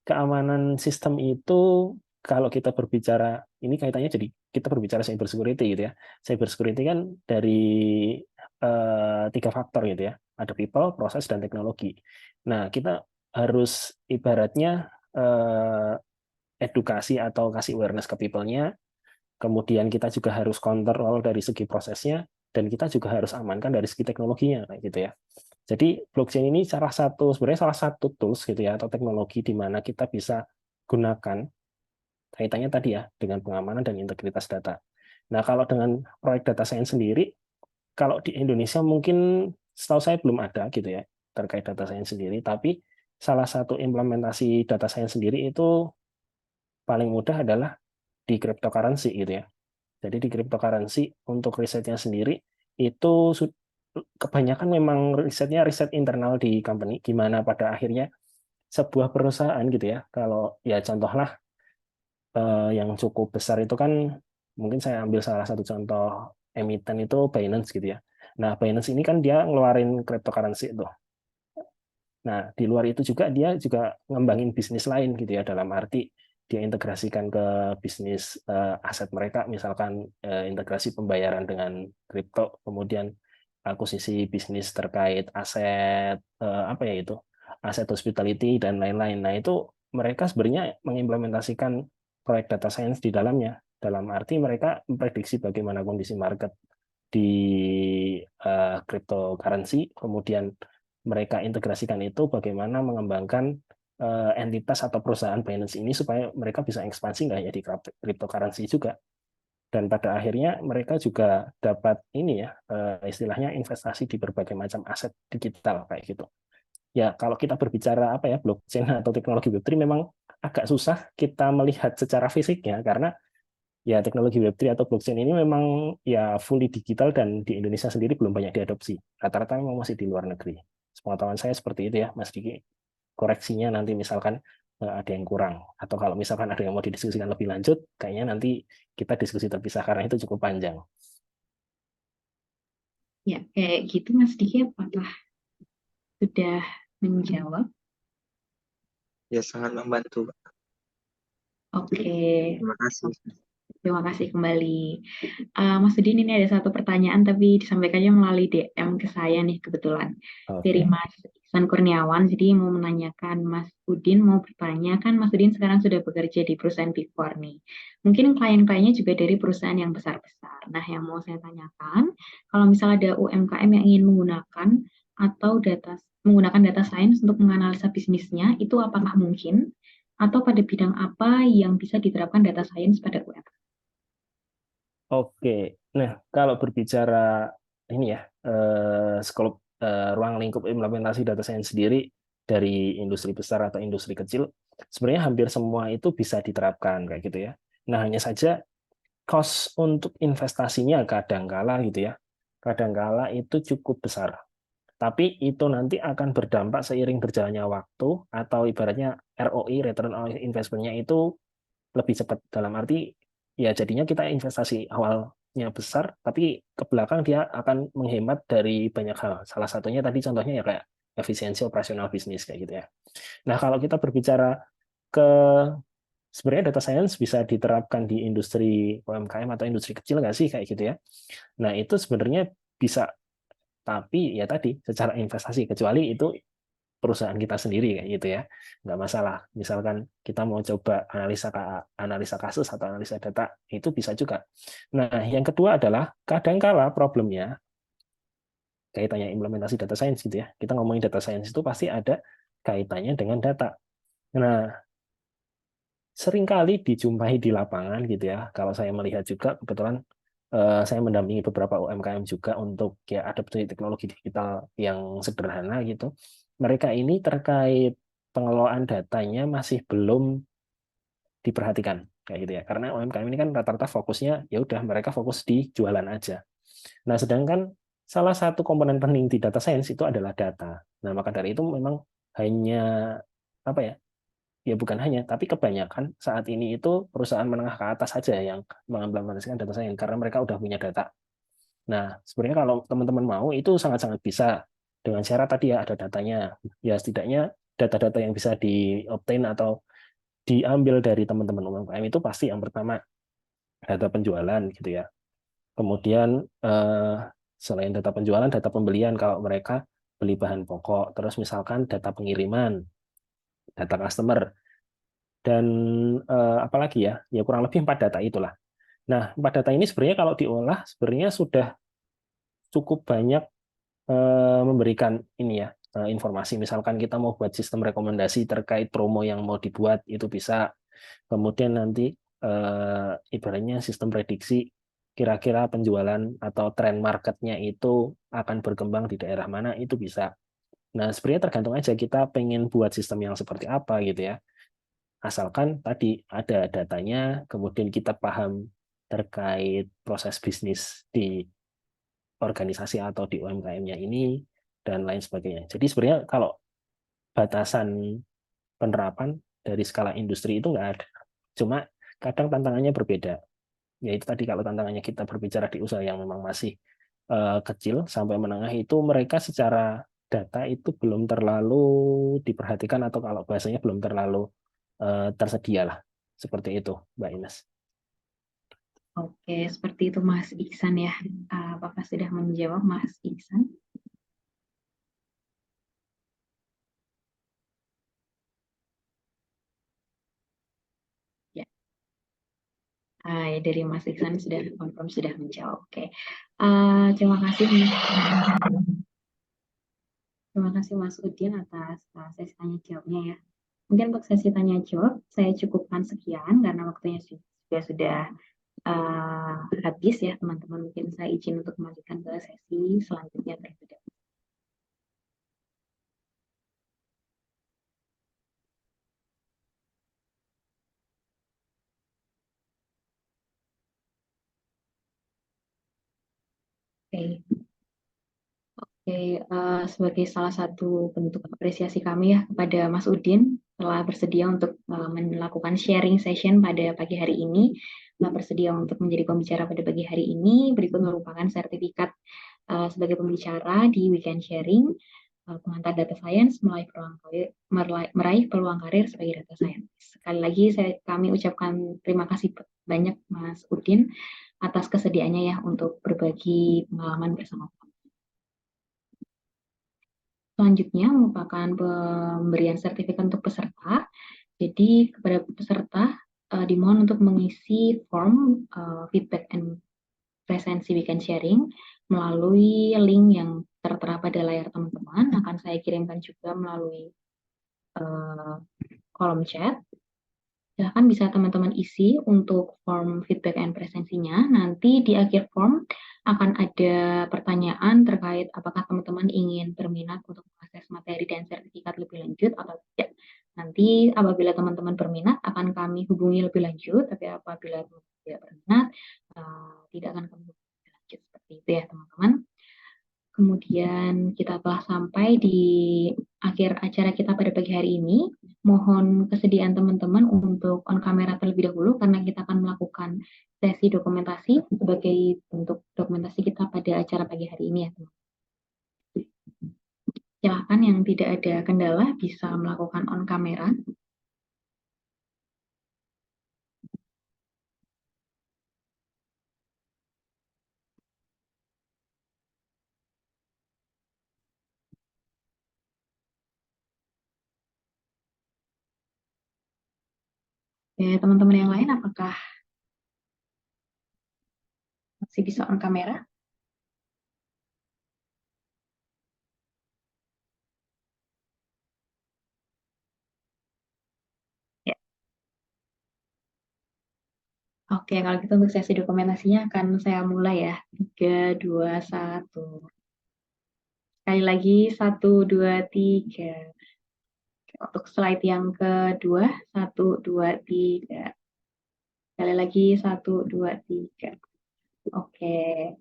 keamanan sistem itu kalau kita berbicara ini kaitannya jadi kita berbicara cyber security gitu ya. Cyber security kan dari tiga faktor gitu ya. Ada people, proses, dan teknologi. Nah, kita harus ibaratnya edukasi atau kasih awareness ke people-nya, kemudian kita juga harus kontrol dari segi prosesnya, dan kita juga harus amankan dari segi teknologinya kayak gitu ya. Jadi blockchain ini sebenarnya salah satu tools gitu ya atau teknologi di mana kita bisa gunakan kaitannya tadi ya dengan pengamanan dan integritas data. Nah, kalau dengan proyek data science sendiri, kalau di Indonesia mungkin setahu saya belum ada gitu ya terkait data science sendiri, tapi salah satu implementasi data science sendiri itu paling mudah adalah di cryptocurrency gitu ya. Jadi di cryptocurrency untuk risetnya sendiri itu kebanyakan memang risetnya riset internal di company, gimana pada akhirnya sebuah perusahaan gitu ya, kalau ya contohlah yang cukup besar itu kan mungkin saya ambil salah satu contoh emiten itu Binance gitu ya. Nah Binance ini kan dia ngeluarin cryptocurrency itu. Nah di luar itu juga dia juga ngembangin bisnis lain gitu ya, dalam arti dia integrasikan ke bisnis aset mereka, misalkan integrasi pembayaran dengan kripto, kemudian akuisisi bisnis terkait aset apa ya itu, aset hospitality dan lain-lain. Nah, itu mereka sebenarnya mengimplementasikan proyek data science di dalamnya. Dalam arti mereka memprediksi bagaimana kondisi market di cryptocurrency, kemudian mereka integrasikan itu bagaimana mengembangkan entitas atau perusahaan Binance ini supaya mereka bisa ekspansi nggak hanya di cryptocurrency juga. Dan pada akhirnya mereka juga dapat ini ya, istilahnya investasi di berbagai macam aset digital kayak gitu. Ya, kalau kita berbicara apa ya, blockchain atau teknologi Web3 memang agak susah kita melihat secara fisiknya karena ya teknologi Web3 atau blockchain ini memang ya fully digital dan di Indonesia sendiri belum banyak diadopsi. Rata-rata memang masih di luar negeri. Sepengetahuan saya seperti itu ya, Mas Diki. Koreksinya nanti misalkan ada yang kurang. Atau kalau misalkan ada yang mau didiskusikan lebih lanjut, kayaknya nanti kita diskusi terpisah karena itu cukup panjang. Ya, kayak gitu Mas Diki, apakah sudah menjawab? Ya, sangat membantu, Pak. Oke, Terima kasih. terima kasih kembali. Mas Udin, ini ada satu pertanyaan tapi disampaikannya melalui DM ke saya nih kebetulan. Dari Oke. Mas Ihsan Kurniawan, jadi mau menanyakan Mas Udin, mau bertanya, kan Mas Udin sekarang sudah bekerja di perusahaan Big Four nih. Mungkin klien-kliennya juga dari perusahaan yang besar-besar. Nah, yang mau saya tanyakan, kalau misalnya ada UMKM yang ingin menggunakan atau menggunakan data science untuk menganalisa bisnisnya, itu apakah mungkin? Atau pada bidang apa yang bisa diterapkan data science pada UMKM? Oke, nah kalau berbicara ini ya, skop ruang lingkup implementasi data science sendiri dari industri besar atau industri kecil, sebenarnya hampir semua itu bisa diterapkan kayak gitu ya. Nah, hanya saja cost untuk investasinya kadangkala gitu ya, kadangkala itu cukup besar. Tapi itu nanti akan berdampak seiring berjalannya waktu atau ibaratnya ROI, return on investment-nya itu lebih cepat, dalam arti ya jadinya kita investasi awalnya besar tapi ke belakang dia akan menghemat dari banyak hal. Salah satunya tadi contohnya ya kayak efisiensi operasional bisnis kayak gitu ya. Nah, kalau kita berbicara ke sebenarnya data science bisa diterapkan di industri UMKM atau industri kecil nggak sih kayak gitu ya. Nah, itu sebenarnya bisa, tapi ya tadi secara investasi, kecuali itu perusahaan kita sendiri kayak gitu ya, nggak masalah. Misalkan kita mau coba analisa kasus atau analisa data, itu bisa juga. Nah, yang kedua adalah kadangkala problemnya kaitannya implementasi data science gitu ya. Kita ngomongin data science itu pasti ada kaitannya dengan data. Nah, seringkali dijumpai di lapangan gitu ya. Kalau saya melihat juga kebetulan saya mendampingi beberapa UMKM juga untuk ya adopsi teknologi digital yang sederhana gitu. Mereka ini terkait pengelolaan datanya masih belum diperhatikan kayak gitu ya. Karena UMKM ini kan rata-rata fokusnya ya udah mereka fokus di jualan aja. Nah, sedangkan salah satu komponen penting di data science itu adalah data. Nah, maka dari itu memang hanya apa ya? Ya bukan hanya, tapi kebanyakan saat ini itu perusahaan menengah ke atas saja yang mengimplementasikan data science karena mereka udah punya data. Nah, sebenarnya kalau teman-teman mau itu sangat-sangat bisa dengan syarat tadi ya ada datanya. Ya setidaknya data-data yang bisa di-obtain atau diambil dari teman-teman UMKM itu pasti yang pertama data penjualan gitu ya. Kemudian selain data penjualan, data pembelian kalau mereka beli bahan pokok, terus misalkan data pengiriman, data customer, dan apalagi ya, ya kurang lebih 4 data itulah. Nah, 4 data ini sebenarnya kalau diolah sebenarnya sudah cukup banyak memberikan ini ya informasi. Misalkan kita mau buat sistem rekomendasi terkait promo yang mau dibuat itu bisa. Kemudian nanti ibaratnya sistem prediksi kira-kira penjualan atau tren marketnya itu akan berkembang di daerah mana itu bisa. Nah, sebenarnya tergantung aja kita pengen buat sistem yang seperti apa gitu ya. Asalkan tadi ada datanya, kemudian kita paham terkait proses bisnis di organisasi atau di UMKM-nya ini, dan lain sebagainya. Jadi sebenarnya kalau batasan penerapan dari skala industri itu nggak ada. Cuma kadang tantangannya berbeda. Yaitu tadi kalau tantangannya kita berbicara di usaha yang memang masih kecil sampai menengah itu mereka secara data itu belum terlalu diperhatikan atau kalau bahasanya belum terlalu tersedia lah. Seperti itu, Mbak Ines. Oke, seperti itu Mas Iksan ya. Apakah sudah menjawab Mas Iksan? Ya, ya, dari Mas Iksan sudah confirm sudah menjawab. Oke, terima kasih terima kasih Mas Udin atas sesi tanya jawabnya ya. Mungkin untuk sesi tanya jawab saya cukupkan sekian karena waktunya sudah habis ya teman-teman. Mungkin saya izin untuk melanjutkan ke sesi selanjutnya terlebih dahulu. Oke, sebagai salah satu bentuk apresiasi kami ya kepada Mas Udin telah bersedia untuk melakukan sharing session pada pagi hari ini, telah bersedia untuk menjadi pembicara pada pagi hari ini. Berikut merupakan sertifikat sebagai pembicara di Weekend Sharing pengantar data science meraih peluang karir sebagai data scientist. Sekali lagi kami ucapkan terima kasih banyak Mas Udin atas kesediaannya ya untuk berbagi pengalaman bersama kami. Selanjutnya merupakan pemberian sertifikat untuk peserta. Jadi kepada peserta dimohon untuk mengisi form feedback and presensi weekend sharing melalui link yang tertera pada layar teman-teman. Akan saya kirimkan juga melalui kolom chat. Silahkan bisa teman-teman isi untuk form feedback and presensinya. Nanti di akhir form akan ada pertanyaan terkait apakah teman-teman ingin berminat untuk mengakses materi dan sertifikat lebih lanjut atau tidak. Nanti apabila teman-teman berminat akan kami hubungi lebih lanjut, tapi apabila tidak berminat tidak akan kami hubungi lebih lanjut. Seperti itu ya teman-teman. Kemudian kita telah sampai di akhir acara kita pada pagi hari ini. Mohon kesediaan teman-teman untuk on kamera terlebih dahulu karena kita akan melakukan sesi dokumentasi sebagai bentuk dokumentasi kita pada acara pagi hari ini ya teman-teman. Silakan yang tidak ada kendala bisa melakukan on kamera. Teman-teman yang lain apakah masih bisa on kamera? Ya. Oke, kalau gitu untuk sesi dokumentasinya akan saya mulai ya. 3, 2, 1. Sekali lagi, 1, 2, 3. Untuk slide yang kedua, 1, 2, 3. Sekali lagi, 1, 2, 3. Oke,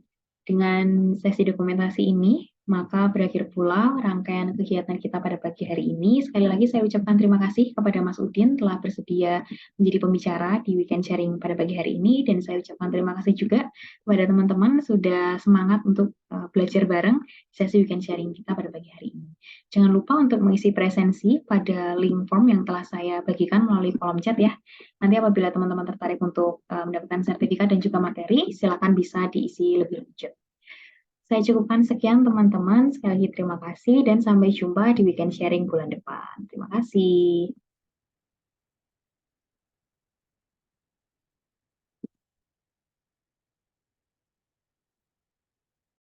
dengan sesi dokumentasi ini, maka berakhir pula rangkaian kegiatan kita pada pagi hari ini. Sekali lagi saya ucapkan terima kasih kepada Mas Udin telah bersedia menjadi pembicara di Weekend Sharing pada pagi hari ini. Dan saya ucapkan terima kasih juga kepada teman-teman sudah semangat untuk belajar bareng sesi Weekend Sharing kita pada pagi hari ini. Jangan lupa untuk mengisi presensi pada link form yang telah saya bagikan melalui kolom chat ya. Nanti apabila teman-teman tertarik untuk mendapatkan sertifikat dan juga materi, silakan bisa diisi lebih lanjut. Saya cukupkan sekian teman-teman. Sekali lagi terima kasih dan sampai jumpa di Weekend Sharing bulan depan. Terima kasih.